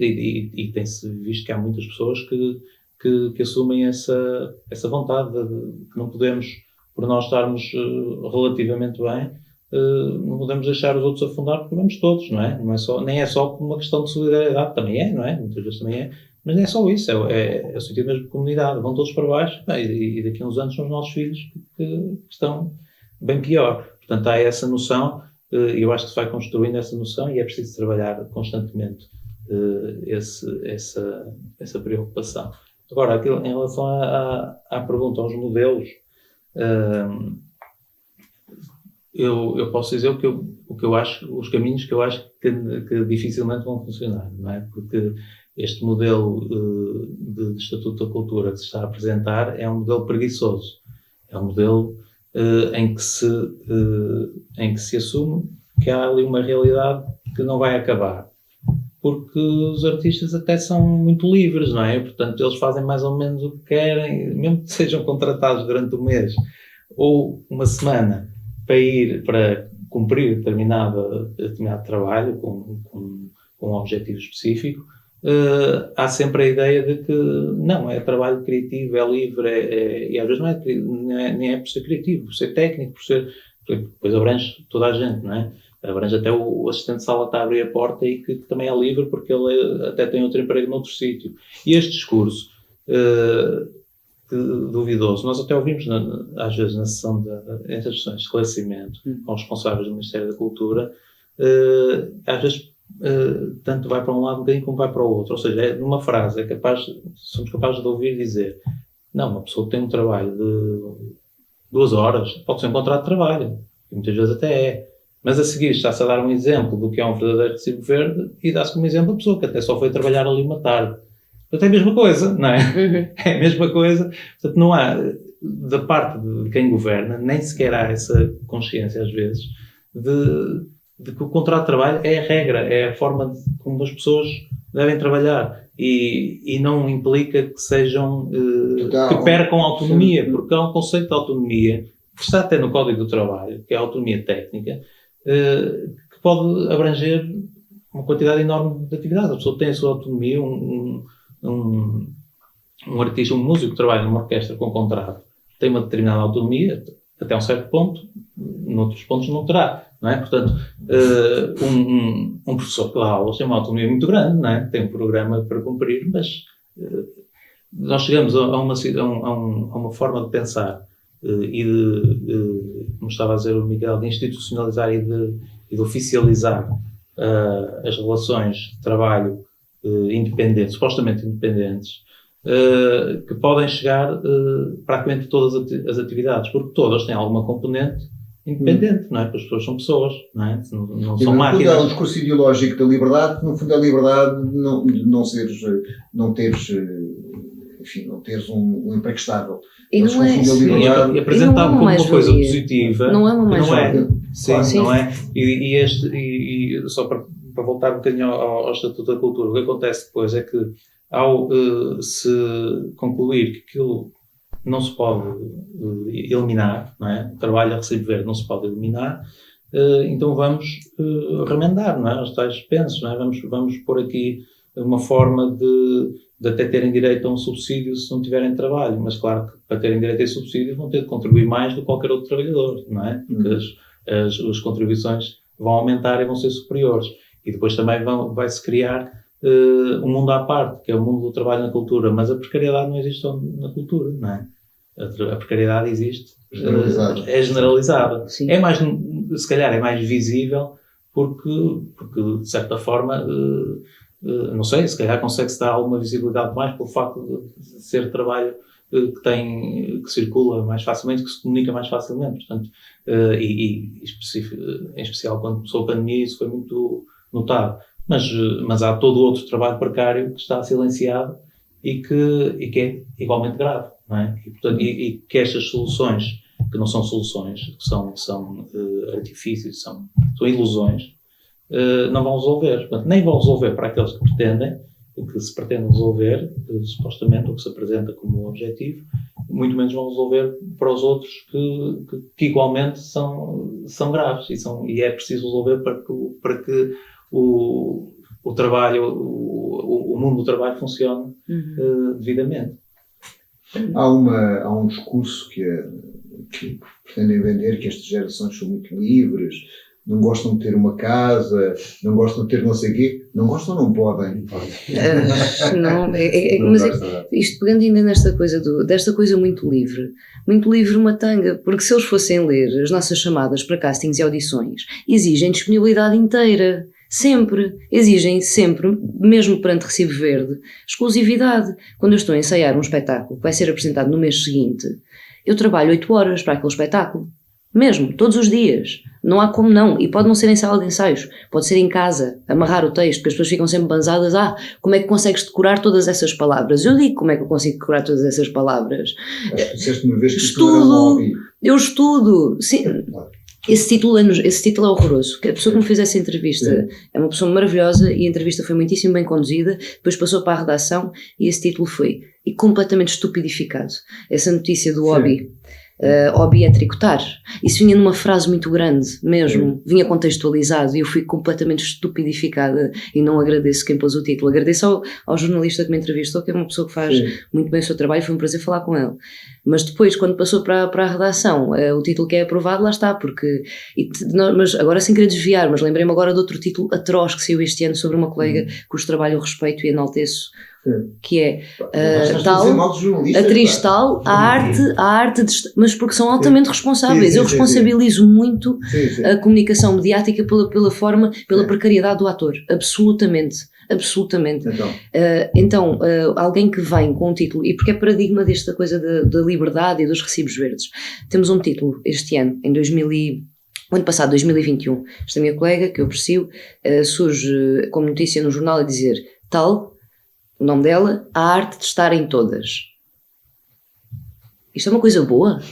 e tem-se visto que há muitas pessoas que assumem essa vontade de que não podemos, por nós estarmos relativamente bem, não podemos deixar os outros afundar porque vamos todos, não é? Nem é só uma questão de solidariedade, também é, não é? Muitas vezes também é, mas não é só isso, é o sentido mesmo de comunidade, vão todos para baixo e daqui a uns anos são os nossos filhos que estão bem pior. Portanto, há essa noção, e eu acho que se vai construindo essa noção e é preciso trabalhar constantemente essa preocupação. Agora, em relação à pergunta aos modelos, eu posso dizer o que eu acho, os caminhos que eu acho que dificilmente vão funcionar, não é? Porque este modelo de Estatuto da Cultura que se está a apresentar é um modelo preguiçoso. É um modelo em que se assume que há ali uma realidade que não vai acabar. Porque os artistas até são muito livres, não é? Portanto, eles fazem mais ou menos o que querem, mesmo que sejam contratados durante um mês ou uma semana para cumprir determinado trabalho com um objetivo específico. Há sempre a ideia de que não, é trabalho criativo, é livre, e às vezes nem é por ser criativo, por ser técnico, porque depois abrange toda a gente, não é? Abrange até o assistente de sala está a abrir a porta e que também é livre porque ele até tem outro emprego noutro sítio. E este discurso duvidoso, nós até ouvimos às vezes na sessão entre as sessões de esclarecimento com os responsáveis do Ministério da Cultura, às vezes tanto vai para um lado um bocadinho como vai para o outro, ou seja, numa frase somos capazes de ouvir dizer, não, uma pessoa que tem um trabalho de 2 horas pode ser um contrato de trabalho, e muitas vezes até é, mas a seguir está-se a dar um exemplo do que é um verdadeiro recibo verde e dá-se como exemplo a pessoa que até só foi trabalhar ali uma tarde. Portanto, é a mesma coisa, não é? É a mesma coisa. Portanto, não há, da parte de quem governa, nem sequer há essa consciência, às vezes, de que o contrato de trabalho é a regra, é a forma como as pessoas devem trabalhar. E não implica que sejam, que percam autonomia, porque há um conceito de autonomia que está até no Código do Trabalho, que é a autonomia técnica, que pode abranger uma quantidade enorme de atividades. A pessoa tem a sua autonomia, um artista, um músico que trabalha numa orquestra com contrato tem uma determinada autonomia até um certo ponto, noutros pontos não terá, não é? Portanto, um professor que dá aulas tem uma autonomia muito grande, não é? Tem um programa para cumprir, mas nós chegamos a uma forma de pensar e como estava a dizer o Miguel, de institucionalizar e de oficializar as relações de trabalho independentes, supostamente independentes, que podem chegar praticamente todas as atividades, porque todas têm alguma componente independente, não é? Porque as pessoas são pessoas, não é? Não são máquinas. É um discurso ideológico da liberdade, que no fundo é a liberdade de não teres um emprego estável. E não é e apresentado como uma coisa positiva. Não é uma mais-valia. Sim, não é? E só para voltar um bocadinho ao Estatuto da Cultura, o que acontece depois é que ao se concluir que aquilo não se pode eliminar, não é? O trabalho a recibo verde não se pode eliminar, então vamos remendar, não é? Os tais pensos, não é? Vamos pôr aqui uma forma de até terem direito a um subsídio se não tiverem trabalho, mas claro que para terem direito a esse subsídio vão ter de contribuir mais do que qualquer outro trabalhador, não é? Porque as contribuições vão aumentar e vão ser superiores. E depois também vai-se criar um mundo à parte, que é o mundo do trabalho na cultura, mas a precariedade não existe só na cultura, não é? A precariedade existe, é generalizada. Sim. É mais, se calhar é mais visível porque de certa forma, não sei, se calhar consegue-se dar alguma visibilidade mais pelo facto de ser trabalho que circula mais facilmente, que se comunica mais facilmente, portanto, em especial quando começou a pandemia isso foi muito notado. Mas há todo outro trabalho precário que está silenciado e que é igualmente grave, não é? E, portanto, e que estas soluções, que não são soluções, que são artifícios, são ilusões, não vão resolver. Portanto, nem vão resolver para aqueles que pretendem, o que se pretende resolver, supostamente, o que se apresenta como objetivo, muito menos vão resolver para os outros que igualmente são graves e é preciso resolver para que o trabalho, o mundo do trabalho funcione devidamente. Há um discurso que pretendem vender que estas gerações são muito livres, não gostam de ter uma casa, não gostam de ter não sei o quê. Não gostam ou não podem? Mas isto pegando ainda desta coisa muito livre uma tanga, porque se eles fossem ler as nossas chamadas para castings e audições, exigem disponibilidade inteira. Exigem sempre, mesmo perante recibo verde, exclusividade. Quando eu estou a ensaiar um espetáculo que vai ser apresentado no mês seguinte, eu trabalho 8 horas para aquele espetáculo. Mesmo, todos os dias. Não há como não. E pode não ser em sala de ensaios. Pode ser em casa, amarrar o texto, porque as pessoas ficam sempre banzadas. Como é que consegues decorar todas essas palavras? Eu digo como é que eu consigo decorar todas essas palavras. Acho que disseste uma vez que estudo, eu estudo. Sim. Esse título é horroroso. A pessoa que me fez essa entrevista é uma pessoa maravilhosa e a entrevista foi muitíssimo bem conduzida. Depois passou para a redação e esse título foi completamente estupidificado. Essa notícia do hobby. Hobby é tricotar. Isso vinha numa frase muito grande mesmo, vinha contextualizado e eu fui completamente estupidificada e não agradeço quem pôs o título. Agradeço ao jornalista que me entrevistou, que é uma pessoa que faz muito bem o seu trabalho, foi um prazer falar com ele. Mas depois, quando passou para a redação, o título que é aprovado, lá está, porque mas agora sem querer desviar, mas lembrei-me agora de outro título atroz que saiu este ano sobre uma colega cujo trabalho eu respeito e enalteço, que é atriz tal, a arte mas porque são altamente responsáveis. Eu responsabilizo muito a comunicação mediática pela forma, pela precariedade do ator, absolutamente. Então, alguém que vem com um título, e porque é paradigma desta coisa da liberdade e dos recibos verdes, temos um título este ano, o ano passado, 2021, esta minha colega, que eu aprecio, surge como notícia no jornal a dizer o nome dela, a arte de estar em todas. Isto é uma coisa boa?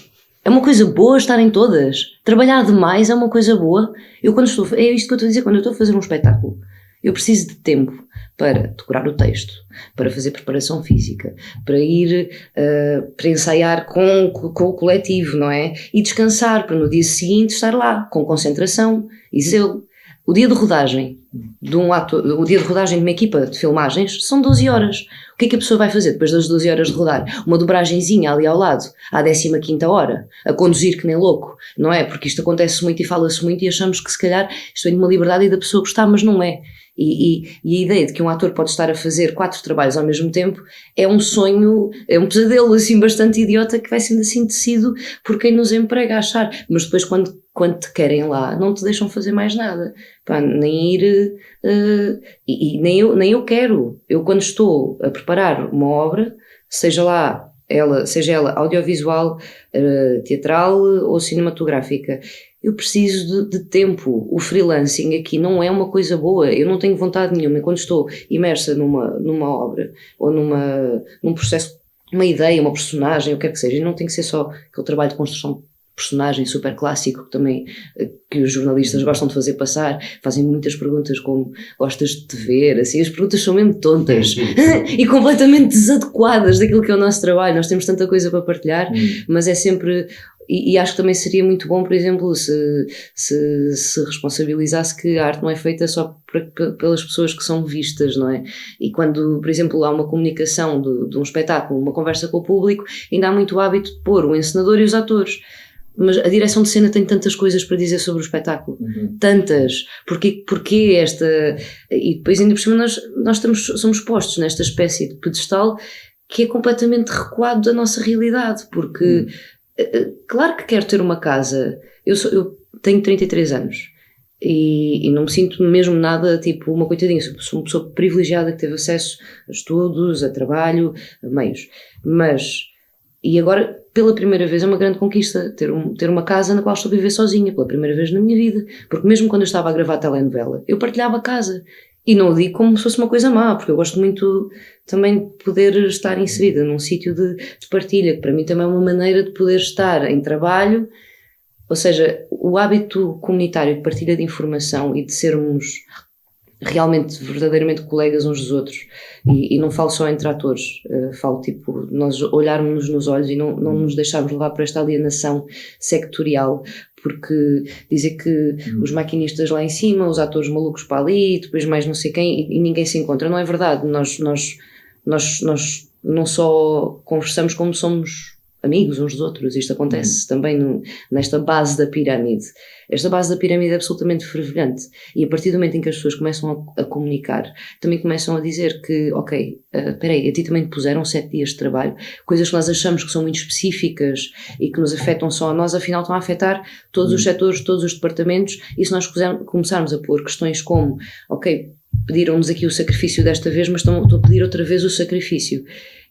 É uma coisa boa estar em todas? Trabalhar demais é uma coisa boa? É isto que eu estou a dizer, quando eu estou a fazer um espetáculo, eu preciso de tempo para decorar o texto, para fazer preparação física, para ir para ensaiar com o coletivo, não é? E descansar, para no dia seguinte estar lá, com concentração e zelo. O dia de rodagem de o dia de rodagem de uma equipa de filmagens são 12 horas. O que é que a pessoa vai fazer depois das 12 horas de rodar? Uma dobragenzinha ali ao lado, à 15ª hora, a conduzir que nem louco, não é? Porque isto acontece muito e fala-se muito e achamos que se calhar isto vem de uma liberdade e da pessoa gostar, mas não é. E a ideia de que um ator pode estar a fazer 4 trabalhos ao mesmo tempo é um sonho, é um pesadelo assim bastante idiota que vai sendo assim tecido por quem nos emprega a achar, mas depois quando te querem lá não te deixam fazer mais nada, nem ir e nem eu quero. Eu quando estou a preparar uma obra, seja ela audiovisual, teatral ou cinematográfica, eu preciso de tempo. O freelancing aqui não é uma coisa boa, eu não tenho vontade nenhuma. Quando estou imersa numa obra ou num processo, uma ideia, uma personagem, o que quer que seja, e não tem que ser só aquele trabalho de construção de personagem super clássico que também que os jornalistas gostam de fazer passar, fazem muitas perguntas como gostas de te ver, assim, as perguntas são mesmo tontas e completamente desadequadas daquilo que é o nosso trabalho. Nós temos tanta coisa para partilhar, mas é sempre... E acho que também seria muito bom, por exemplo, se responsabilizasse que a arte não é feita só pelas pessoas que são vistas, não é? E quando, por exemplo, há uma comunicação de um espetáculo, uma conversa com o público, ainda há muito hábito de pôr o encenador e os atores. Mas a direção de cena tem tantas coisas para dizer sobre o espetáculo. Tantas. Porque esta... E depois ainda por cima nós somos postos nesta espécie de pedestal que é completamente recuado da nossa realidade, porque... Claro que quero ter uma casa. Eu tenho 33 anos e não me sinto mesmo nada tipo uma coitadinha. Sou uma pessoa privilegiada que teve acesso a estudos, a trabalho, a meios. E agora, pela primeira vez, é uma grande conquista ter uma casa na qual estou a viver sozinha, pela primeira vez na minha vida. Porque mesmo quando eu estava a gravar a telenovela, eu partilhava a casa. E não o digo como se fosse uma coisa má, porque eu gosto muito também de poder estar inserida num sítio de partilha, que para mim também é uma maneira de poder estar em trabalho, ou seja, o hábito comunitário de partilha de informação e de sermos realmente, verdadeiramente colegas uns dos outros, e não falo só entre atores, falo tipo, nós olharmos nos olhos e não nos deixarmos levar por esta alienação sectorial, porque dizer que os maquinistas lá em cima, os atores malucos para ali, depois mais não sei quem, e ninguém se encontra, não é verdade. Nós não só conversamos como somos amigos uns dos outros. Isto acontece também nesta base da pirâmide. Esta base da pirâmide é absolutamente fervilhante, e a partir do momento em que as pessoas começam a comunicar, também começam a dizer que, ok, espera aí, a ti também te puseram 7 dias de trabalho, coisas que nós achamos que são muito específicas e que nos afetam só a nós, afinal estão a afetar todos os setores, todos os departamentos, e se nós começarmos a pôr questões como, ok, pediram-nos aqui o sacrifício desta vez, mas estão a pedir outra vez o sacrifício.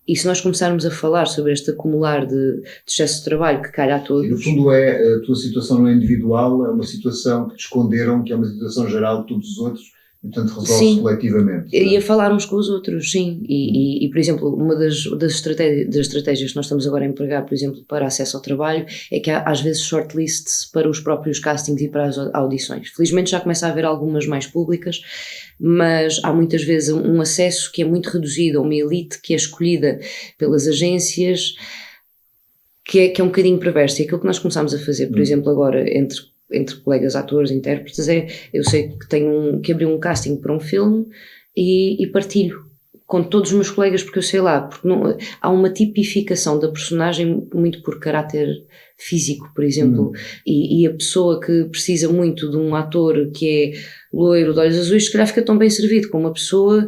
E se nós começarmos a falar sobre este acumular de excesso de trabalho que calha a todos... E no fundo a tua situação não é individual, é uma situação que te esconderam, que é uma situação geral de todos os outros, e portanto resolve-se coletivamente. E a falar uns com os outros, sim. E por exemplo, uma das estratégias que nós estamos agora a empregar, por exemplo, para acesso ao trabalho, é que há às vezes shortlists para os próprios castings e para as audições. Felizmente já começa a haver algumas mais públicas, mas há muitas vezes um acesso que é muito reduzido a uma elite que é escolhida pelas agências, que é um bocadinho perverso. E aquilo que nós começámos a fazer, por exemplo, agora entre colegas atores, intérpretes, eu sei que tenho que abrir um casting para um filme e partilho com todos os meus colegas, porque eu sei lá, porque não, há uma tipificação da personagem muito por caráter físico, por exemplo, e a pessoa que precisa muito de um ator que é loiro, de olhos azuis, se calhar fica tão bem servido com uma pessoa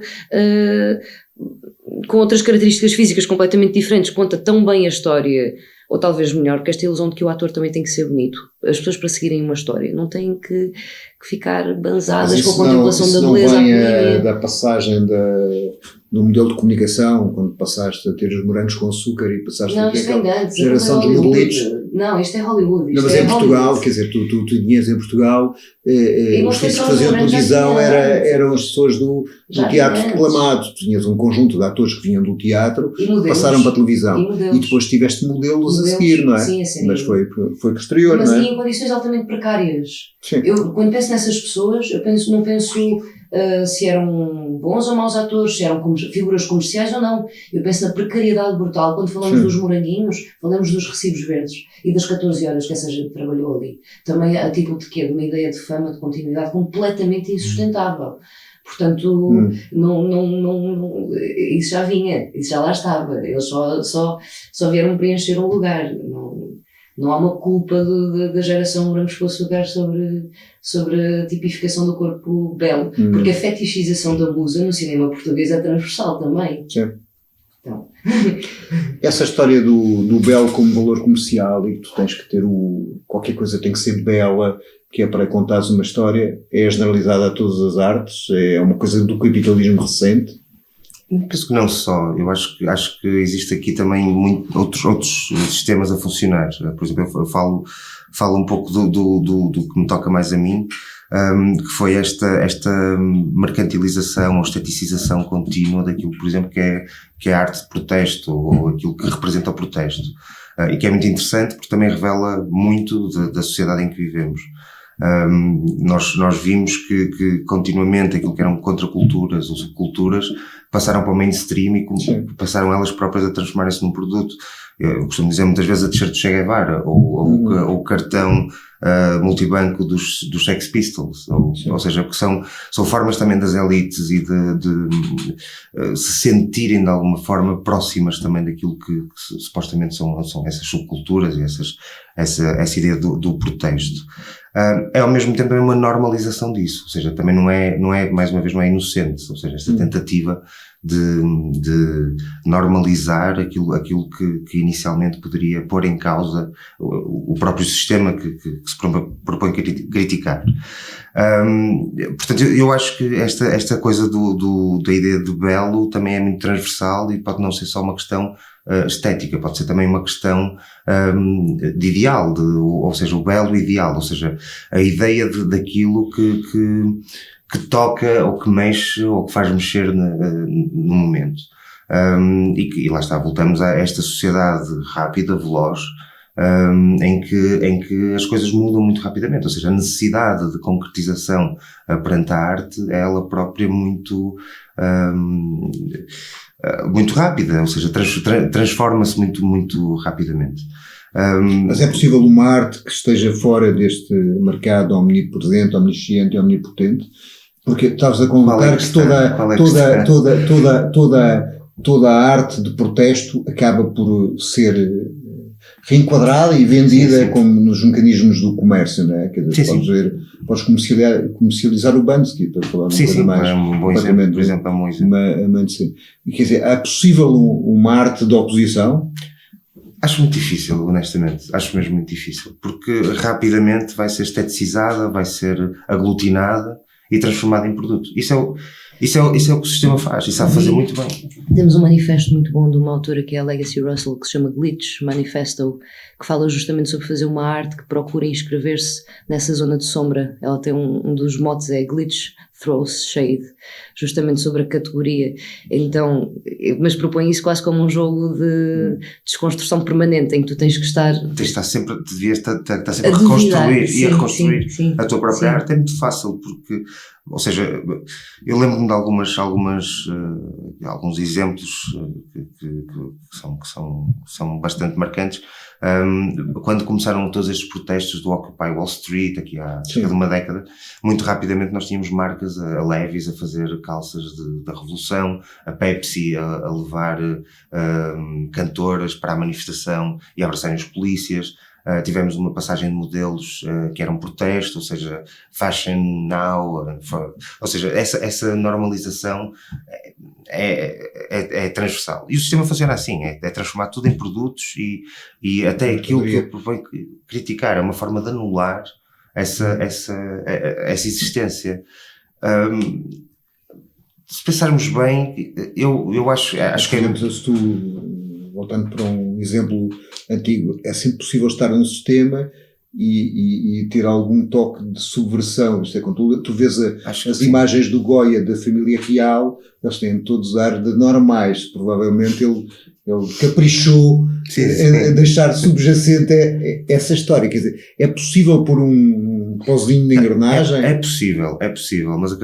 com outras características físicas completamente diferentes, conta tão bem a história, ou talvez melhor, porque esta ilusão de que o ator também tem que ser bonito. As pessoas, para seguirem uma história, não têm que ficar banzadas com a contemplação da beleza. Não vem da passagem do modelo de comunicação, quando passaste a ter os morangos com açúcar e passaste a ter aquela geração de modelitos. Não, isto é Hollywood. Não, mas em Portugal, quer dizer, tu tinhas em Portugal, os filhos que faziam televisão eram as pessoas do teatro declamado. Tu tinhas um conjunto de atores que vinham do teatro, passaram para a televisão. E depois tiveste modelos a seguir, não é? Sim, sim. Mas foi posterior, mas não é? Mas em condições altamente precárias. Sim. Eu, quando penso nessas pessoas, não penso se eram bons ou maus atores, se eram figuras comerciais ou não. Eu penso na precariedade brutal. Quando falamos dos moranguinhos, falamos dos recibos verdes e das 14 horas que essa gente trabalhou ali. Também a título de quê? De uma ideia de fama, de continuidade completamente insustentável. Portanto, não, isso já vinha, isso já lá estava. Eles só vieram preencher um lugar. Não há uma culpa da geração Morangos com Açúcar sobre a tipificação do corpo belo, porque a fetichização da musa no cinema português é transversal também. Sim. Então. Essa história do belo como valor comercial e que tu tens que ter qualquer coisa tem que ser bela, que é para contares uma história, é generalizada a todas as artes, é uma coisa do capitalismo recente. Penso que não só, eu acho que existe aqui também outros sistemas a funcionar. Por exemplo, eu falo um pouco do que me toca mais a mim, que foi esta mercantilização ou esteticização contínua daquilo, por exemplo, que é a arte de protesto ou aquilo que representa o protesto. E que é muito interessante porque também revela muito da sociedade em que vivemos. Nós vimos que continuamente aquilo que eram contraculturas ou subculturas passaram para o mainstream e passaram elas próprias a transformarem-se num produto. Eu costumo dizer muitas vezes a t-shirt do Che Guevara ou o cartão multibanco dos Sex Pistols, ou seja, porque são formas também das elites e de se sentirem de alguma forma próximas também daquilo que supostamente são essas subculturas e essa ideia do protesto. É ao mesmo tempo uma normalização disso, ou seja, também não é mais uma vez não é inocente, ou seja, esta tentativa de normalizar aquilo que inicialmente poderia pôr em causa o próprio sistema que se propõe criticar. Portanto, eu acho que esta coisa da ideia de belo também é muito transversal e pode não ser só uma questão estética, pode ser também uma questão de ideal, ou seja, o belo ideal, ou seja, a ideia daquilo que toca ou que mexe ou que faz mexer no momento. E lá está, voltamos a esta sociedade rápida, veloz, em que as coisas mudam muito rapidamente, ou seja, a necessidade de concretização perante a arte é ela própria muito rápida, ou seja, transforma-se muito rapidamente. Mas é possível uma arte que esteja fora deste mercado omnipresente, omnisciente e omnipotente? Porque estavas a colocar que toda a arte de protesto acaba por ser reenquadrada e vendida como nos mecanismos do comércio, não é? Quer dizer, podes comercializar o Banksy, para falar uma coisa mais... É um bom exemplo, por exemplo, é um bom exemplo. Quer dizer, é possível uma arte de oposição? Acho muito difícil, honestamente. Acho mesmo muito difícil. Porque rapidamente vai ser esteticizada, vai ser aglutinada e transformado em produto. Isso é o que o sistema faz, e sabe fazer muito bem. Temos um manifesto muito bom de uma autora que é a Legacy Russell, que se chama Glitch Manifesto, que fala justamente sobre fazer uma arte que procura inscrever-se nessa zona de sombra. Ela tem um dos motes é Glitch Throws Shade, justamente sobre a categoria. Então, mas propõe isso quase como um jogo de desconstrução permanente, em que tu tens que estar... Devias estar sempre a reconstruir e a reconstruir. Sim, a tua própria arte é muito fácil, porque, ou seja, eu lembro-me de alguns exemplos que são bastante marcantes. Quando começaram todos estes protestos do Occupy Wall Street, aqui há cerca de uma década, muito rapidamente nós tínhamos marcas, a Levi's a fazer calças da Revolução, a Pepsi a levar cantoras para a manifestação e a abraçarem os polícias. Tivemos uma passagem de modelos que era um protesto, ou seja, fashion now, ou seja, essa normalização é transversal. E o sistema funciona assim, é transformar tudo em produtos e até aquilo que eu proponho criticar é uma forma de anular essa existência. Se pensarmos bem, eu acho que é... Se tu, voltando para um exemplo antigo, é sempre possível estar num sistema e ter algum toque de subversão. Isto é, quando tu vês as imagens do Goya da família real, eles têm todos ar de normais. Provavelmente ele caprichou em deixar subjacente essa história. Quer dizer, é possível pôr um pozinho de engrenagem? É possível, mas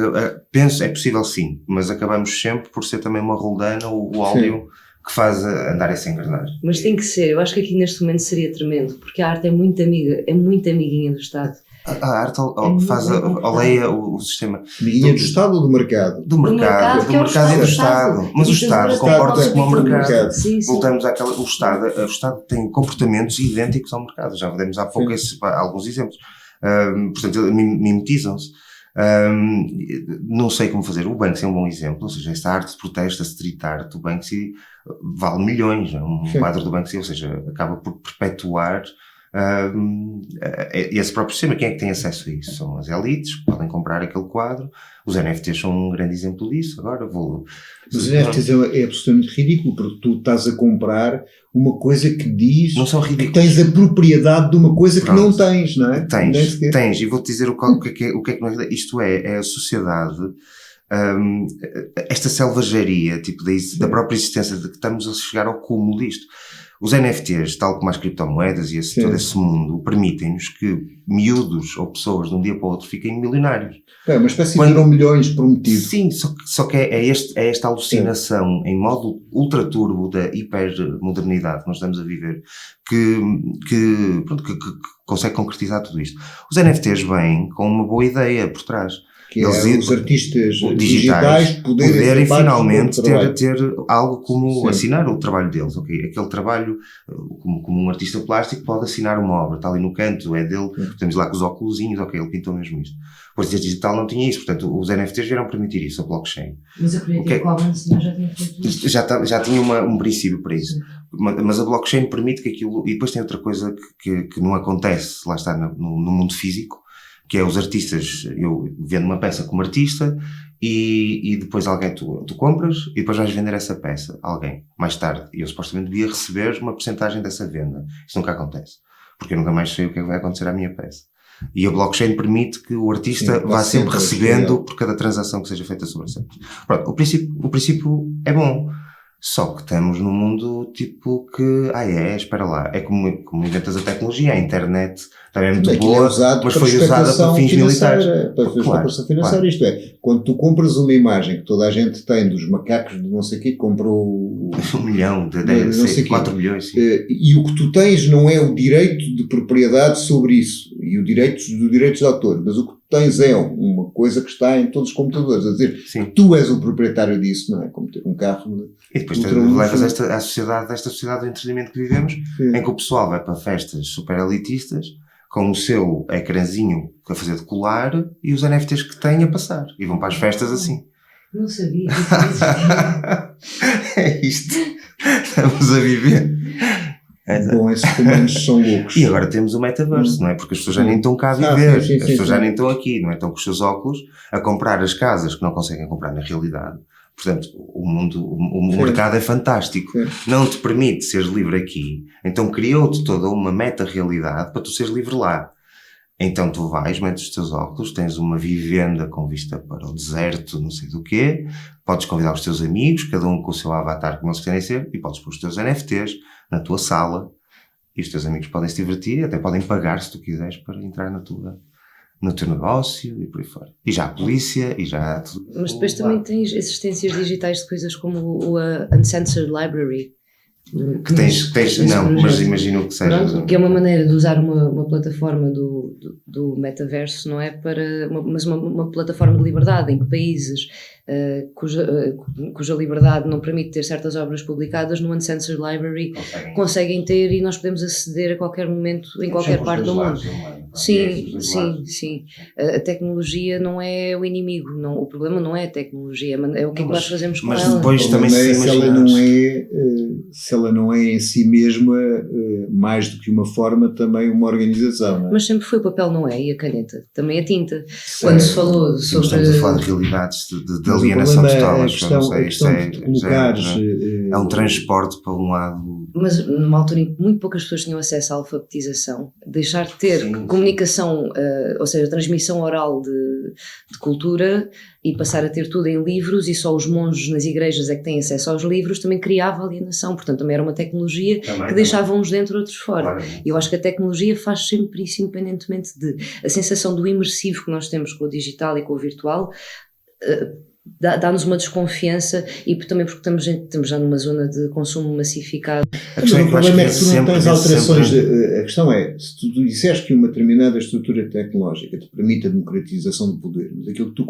penso, é possível sim, mas acabamos sempre por ser também uma roldana, o óleo que faz andar essa engrenagem. Mas tem que ser, eu acho que aqui neste momento seria tremendo, porque a arte é muito amiguinha do Estado. A arte oleia o sistema. Amiguinha do Estado ou do mercado? Do mercado e do Estado. Mas o Estado comporta-se como o mercado. Voltamos àquela... O Estado tem comportamentos idênticos ao mercado. Já demos há pouco alguns exemplos. Portanto, mimetizam-se. Não sei como fazer. O Banksy é um bom exemplo, ou seja, esta arte de protesto, a street art, o Banksy vale milhões, um quadro do Banksy, ou seja, acaba por perpetuar esse próprio sistema. Quem é que tem acesso a isso? São as elites que podem comprar aquele quadro. Os NFTs são um grande exemplo disso. Agora os NFTs é absolutamente ridículo, porque tu estás a comprar uma coisa que diz não são ridículos. Que tens a propriedade de uma coisa que não tens, não é? Tens, e vou-te dizer o que é que não é. Isto é a sociedade, esta selvageria, tipo da própria existência, de que estamos a chegar ao cúmulo disto. Os NFTs, tal como as criptomoedas e todo esse mundo, permitem-nos que miúdos ou pessoas de um dia para o outro fiquem milionários. É uma espécie de milhões prometido. Sim, só que é esta alucinação em modo ultra turbo da hipermodernidade que nós estamos a viver que consegue concretizar tudo isto. Os NFTs vêm com uma ter ideia por trás. Que é os artistas digitais poderem finalmente ter algo como assinar o trabalho deles. Okay? Aquele trabalho, como um artista plástico, pode assinar uma obra, está ali no canto, é dele, temos lá com os óculosinhos, ok, ele pintou mesmo isto. O artista digital não tinha isso, portanto, os NFTs vieram permitir isso, a blockchain. Mas a Creative Commons já tinha feito isso? Já tinha um princípio para isso. Mas a blockchain permite que aquilo. E depois tem outra coisa que não acontece, lá está, no mundo físico, que é os artistas. Eu vendo uma peça como artista e depois alguém tu compras e depois vais vender essa peça a alguém mais tarde. E eu supostamente devia receber uma porcentagem dessa venda. Isso nunca acontece, porque eu nunca mais sei o que é que vai acontecer à minha peça. E a blockchain permite que o artista vá sempre recebendo por cada transação que seja feita sobre essa peça. Pronto, o princípio é bom. Só que estamos num mundo tipo que, espera lá, é como inventas a tecnologia, a internet também é muito boa, mas foi usada para fins militares. Para especulação financeira, isto é, quando tu compras uma imagem que toda a gente tem dos macacos de não sei o quê, comprou 1 milhão, 4 milhões. Sim. E o que tu tens não é o direito de propriedade sobre isso, e o direitos de autor, mas o que tu tens é uma coisa que está em todos os computadores, a dizer, tu és o proprietário disso, não é? Como ter um carro. E depois levas esta sociedade do entretenimento que vivemos, em que o pessoal vai para festas super elitistas, com o seu ecrãzinho a fazer de colar e os NFTs que têm a passar. E vão para as festas assim. Não sabia. É isto. Estamos a viver. Bom, esses comandos são loucos. E agora temos o metaverso, não é? Porque as pessoas já nem estão cá a viver, as pessoas já nem estão aqui, não é? Estão com os seus óculos a comprar as casas que não conseguem comprar na realidade. Portanto, o mercado é fantástico. Não te permite seres livre aqui, então criou-te toda uma meta-realidade para tu seres livre lá. Então tu vais, metes os teus óculos, tens uma vivenda com vista para o deserto, não sei do quê, podes convidar os teus amigos, cada um com o seu avatar que não se querem ser, e podes pôr os teus NFTs na tua sala, e os teus amigos podem se divertir e até podem pagar, se tu quiseres, para entrar no teu negócio e por aí fora. E já a polícia, e já tudo. Mas depois também tens existências digitais de coisas como o Uncensored Library. Que tens não, mas imagino que seja. Pronto, que é uma maneira de usar uma plataforma do metaverso, não é? Mas uma plataforma de liberdade, em que países cuja liberdade não permite ter certas obras publicadas no Uncensored Library conseguem ter, e nós podemos aceder a qualquer momento, em qualquer parte do mundo. Sim. A tecnologia não é o inimigo, não, o problema não é a tecnologia, é o que é que nós fazemos com ela. Mas depois também se ela não é em si mesma mais do que uma forma, também uma organização, não é? Mas sempre foi, o papel não é, e a caneta, também a tinta. Quando se falou sobre... Estamos a falar de realidades de alienação total. A questão de colocares... É um transporte para um lado... Mas numa altura em que muito poucas pessoas tinham acesso à alfabetização, deixar de ter comunicação, ou seja, transmissão oral de cultura, e passar a ter tudo em livros, e só os monges nas igrejas é que têm acesso aos livros, também criava alienação. Portanto, também era uma tecnologia que deixava uns dentro, outros fora. E eu acho que a tecnologia faz sempre isso, independentemente de... A sensação do imersivo que nós temos com o digital e com o virtual... dá-nos uma desconfiança, e também porque estamos já numa zona de consumo massificado. O problema é que tu não tens alterações. A questão é, se tu disseres que uma determinada estrutura tecnológica te permite a democratização do poder, mas aquilo que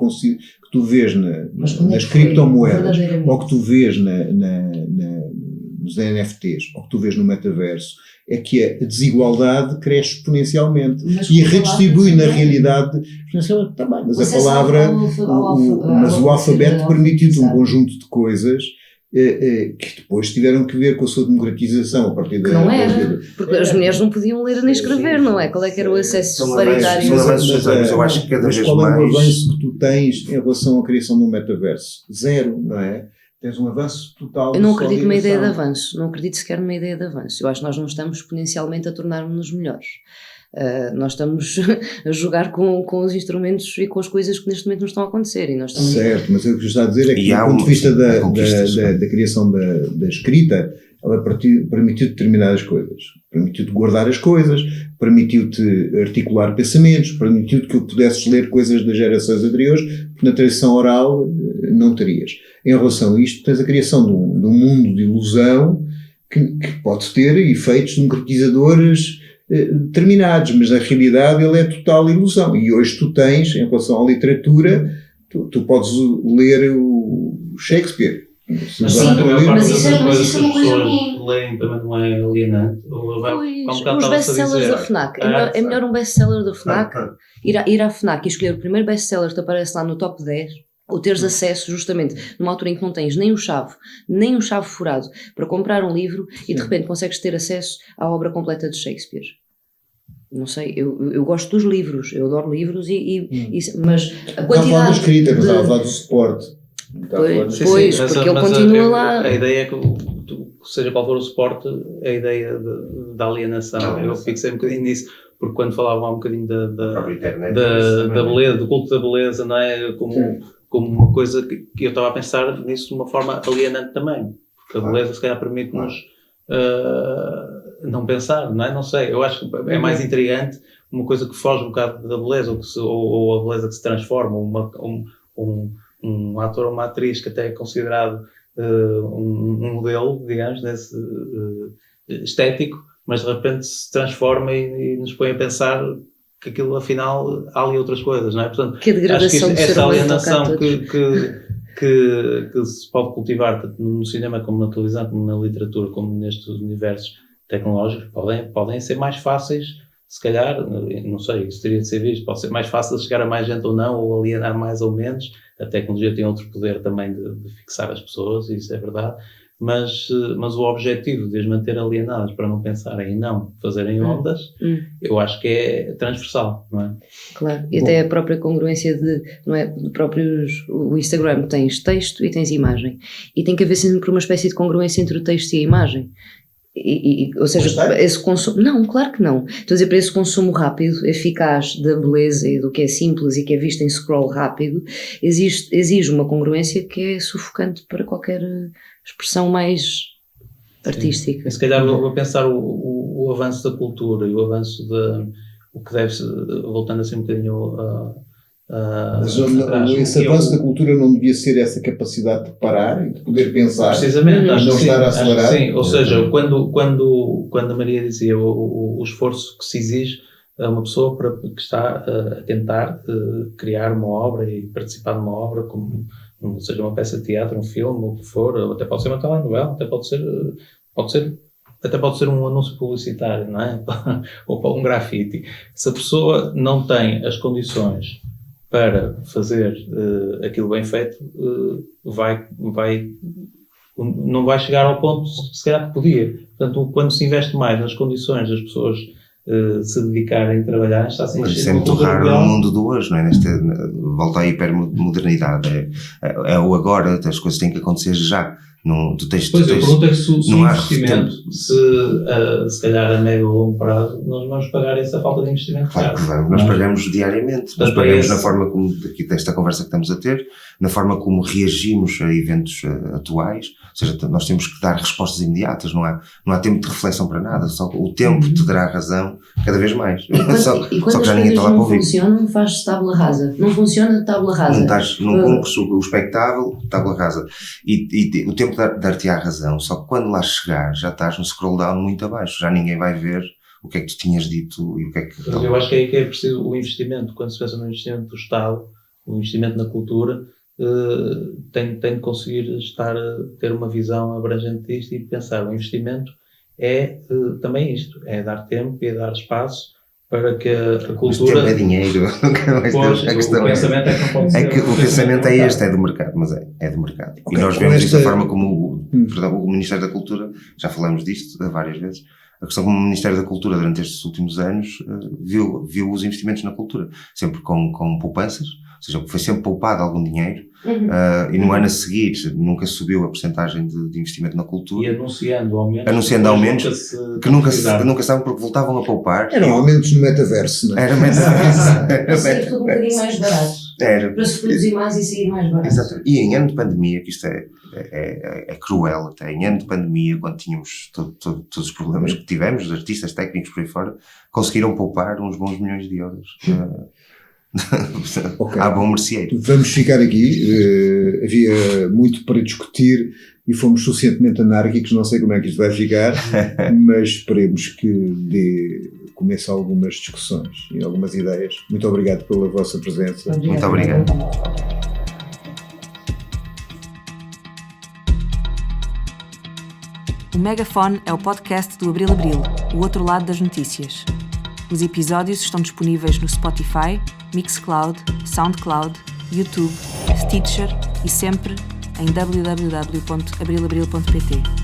tu vês nas criptomoedas, ou que tu vês nos NFTs, ou que tu vês no metaverso, é que a desigualdade cresce exponencialmente e redistribui na realidade exponencialmente também. Mas a palavra, mas o alfabeto permitiu-te um conjunto de coisas que depois tiveram que ver com a sua democratização a partir da... Não era, porque as mulheres não podiam ler nem escrever, não é? Qual é que era o acesso paritário? Mas eu acho que cada vez mais... Qual é o avanço que tu tens em relação à criação do metaverso? Zero, não é? Tens um avanço total. Eu não acredito numa ideia de avanço, não acredito sequer numa ideia de avanço. Eu acho que nós não estamos exponencialmente a tornar-nos melhores. Nós estamos a jogar com os instrumentos e com as coisas que neste momento nos estão a acontecer. E nós estamos... Certo, mas o que eu estou a dizer é que, do ponto de vista da criação da escrita, ela permitiu determinadas coisas. Permitiu-te guardar as coisas, permitiu-te articular pensamentos, permitiu-te que pudesses ler coisas das gerações anteriores, que na tradição oral não terias. Em relação a isto, tens a criação de um mundo de ilusão que pode ter efeitos democratizadores determinados, mas na realidade ele é total ilusão. E hoje tu tens, em relação à literatura, tu podes ler o Shakespeare. Mas isso é uma coisa boa. Leem também não é alienante. Os best-sellers da FNAC. É melhor um best-seller da FNAC ir à FNAC e escolher o primeiro best-seller que te aparece lá no top 10, ou teres acesso justamente numa altura em que não tens nem um chave furado para comprar um livro e de repente consegues ter acesso à obra completa de Shakespeare. Não sei, eu gosto dos livros, eu adoro livros, mas a quantidade... Estava a falar da escrita, mas estava a falar do suporte. Pois, porque ele continua lá... A ideia é que, seja qual for o suporte, a ideia da alienação, eu fixei um bocadinho nisso, porque quando falavam um bocadinho da beleza, do culto da beleza, não é? Como uma coisa que eu estava a pensar nisso de uma forma alienante também, porque a beleza se calhar permite-nos não pensar, não é? Não sei, eu acho que é mais intrigante uma coisa que foge um bocado da beleza, ou a beleza que se transforma, um ator ou uma atriz que até é considerado um modelo, digamos, nesse estético, mas de repente se transforma e nos põe a pensar que aquilo afinal há ali outras coisas, não é? Portanto, que a degradação acho que essa alienação que se pode cultivar tanto no cinema como na televisão, como na literatura, como nestes universos tecnológicos, podem ser mais fáceis, se calhar, não sei, isso teria de ser visto, pode ser mais fácil chegar a mais gente ou não, ou alienar mais ou menos. A tecnologia tem outro poder também de fixar as pessoas, isso é verdade, mas o objetivo de as manter alienadas para não pensarem e não fazerem ondas, eu acho que é transversal, não é? Claro, e até a própria congruência não é, de próprios, o Instagram tens texto e tens imagem, e tem que haver sempre uma espécie de congruência entre o texto e a imagem. Ou seja, esse consumo, não, claro que não, estou a dizer, para esse consumo rápido, eficaz da beleza e do que é simples e que é visto em scroll rápido, exige uma congruência que é sufocante para qualquer expressão mais artística. E se calhar vou pensar o avanço da cultura e o avanço o que deve ser, voltando assim um bocadinho mas esse avanço da cultura não devia ser essa capacidade de parar e de poder pensar, precisamente, acho não que estar a acelerar. Sim, ou seja, quando a Maria dizia o esforço que se exige a uma pessoa que está a tentar criar uma obra e participar de uma obra, como seja uma peça de teatro, um filme, o que for, ou até pode ser uma telenovela, até pode ser um anúncio publicitário, não é? Ou para um grafite. Se a pessoa não tem as condições para fazer aquilo bem feito, não vai chegar ao ponto, se calhar, que podia. Portanto, quando se investe mais nas condições das pessoas se dedicarem a trabalhar, está-se a investir. Isso é muito raro no mundo do hoje, não é? Volta à hipermodernidade. É o agora, as coisas têm que acontecer já. Não, eu pergunto é que se o investimento, se calhar a médio ou longo prazo, nós vamos pagar essa falta de investimento. Claro que vamos, nós pagamos diariamente, nós pagamos na forma como, desta conversa que estamos a ter, na forma como reagimos a eventos atuais, ou seja, nós temos que dar respostas imediatas, não há tempo de reflexão para nada, só o tempo te dará razão cada vez mais. Só que já ninguém está lá para ouvir. Não funciona, fazes tábula rasa. Não funciona, tábula rasa. Não cumpres o espectável, tábula rasa. E o tempo dar-te-á razão, só que quando lá chegar já estás no scroll down muito abaixo, já ninguém vai ver o que é que tu tinhas dito e o que é que... Eu acho que aí que é preciso o investimento, quando se pensa no investimento do Estado, o investimento na cultura, tem de conseguir ter uma visão abrangente disto e pensar, o investimento é também isto, é dar tempo e dar espaço para que a cultura... Mas tempo é dinheiro. O pensamento é que não pode ser... O pensamento é este, é do mercado, mas é do mercado. Okay, e nós vemos isso da forma como o Ministério da Cultura, já falamos disto várias vezes, a questão como o Ministério da Cultura durante estes últimos anos viu os investimentos na cultura, sempre com poupanças, ou seja, foi sempre poupado algum dinheiro, e no ano a seguir nunca subiu a percentagem de investimento na cultura. E anunciando aumentos que nunca estavam porque voltavam a poupar. Eram aumentos no metaverso, não é? Era metaverso. Era tudo um bocadinho mais barato. Para se produzir mais e sair mais barato. Exatamente. E em ano de pandemia, que isto é cruel até, em ano de pandemia, quando tínhamos todos os problemas que tivemos, os artistas, técnicos por aí fora, conseguiram poupar uns bons milhões de euros. Okay. Bom merceeiro. Vamos ficar aqui. Havia muito para discutir e fomos suficientemente anárquicos, não sei como é que isto vai ficar, mas esperemos que comece algumas discussões e algumas ideias. Muito obrigado pela vossa presença. Muito obrigado. O Megafone é o podcast do Abril Abril, o outro lado das notícias. Os episódios estão disponíveis no Spotify, Mixcloud, Soundcloud, YouTube, Stitcher e sempre em www.abrilabril.pt.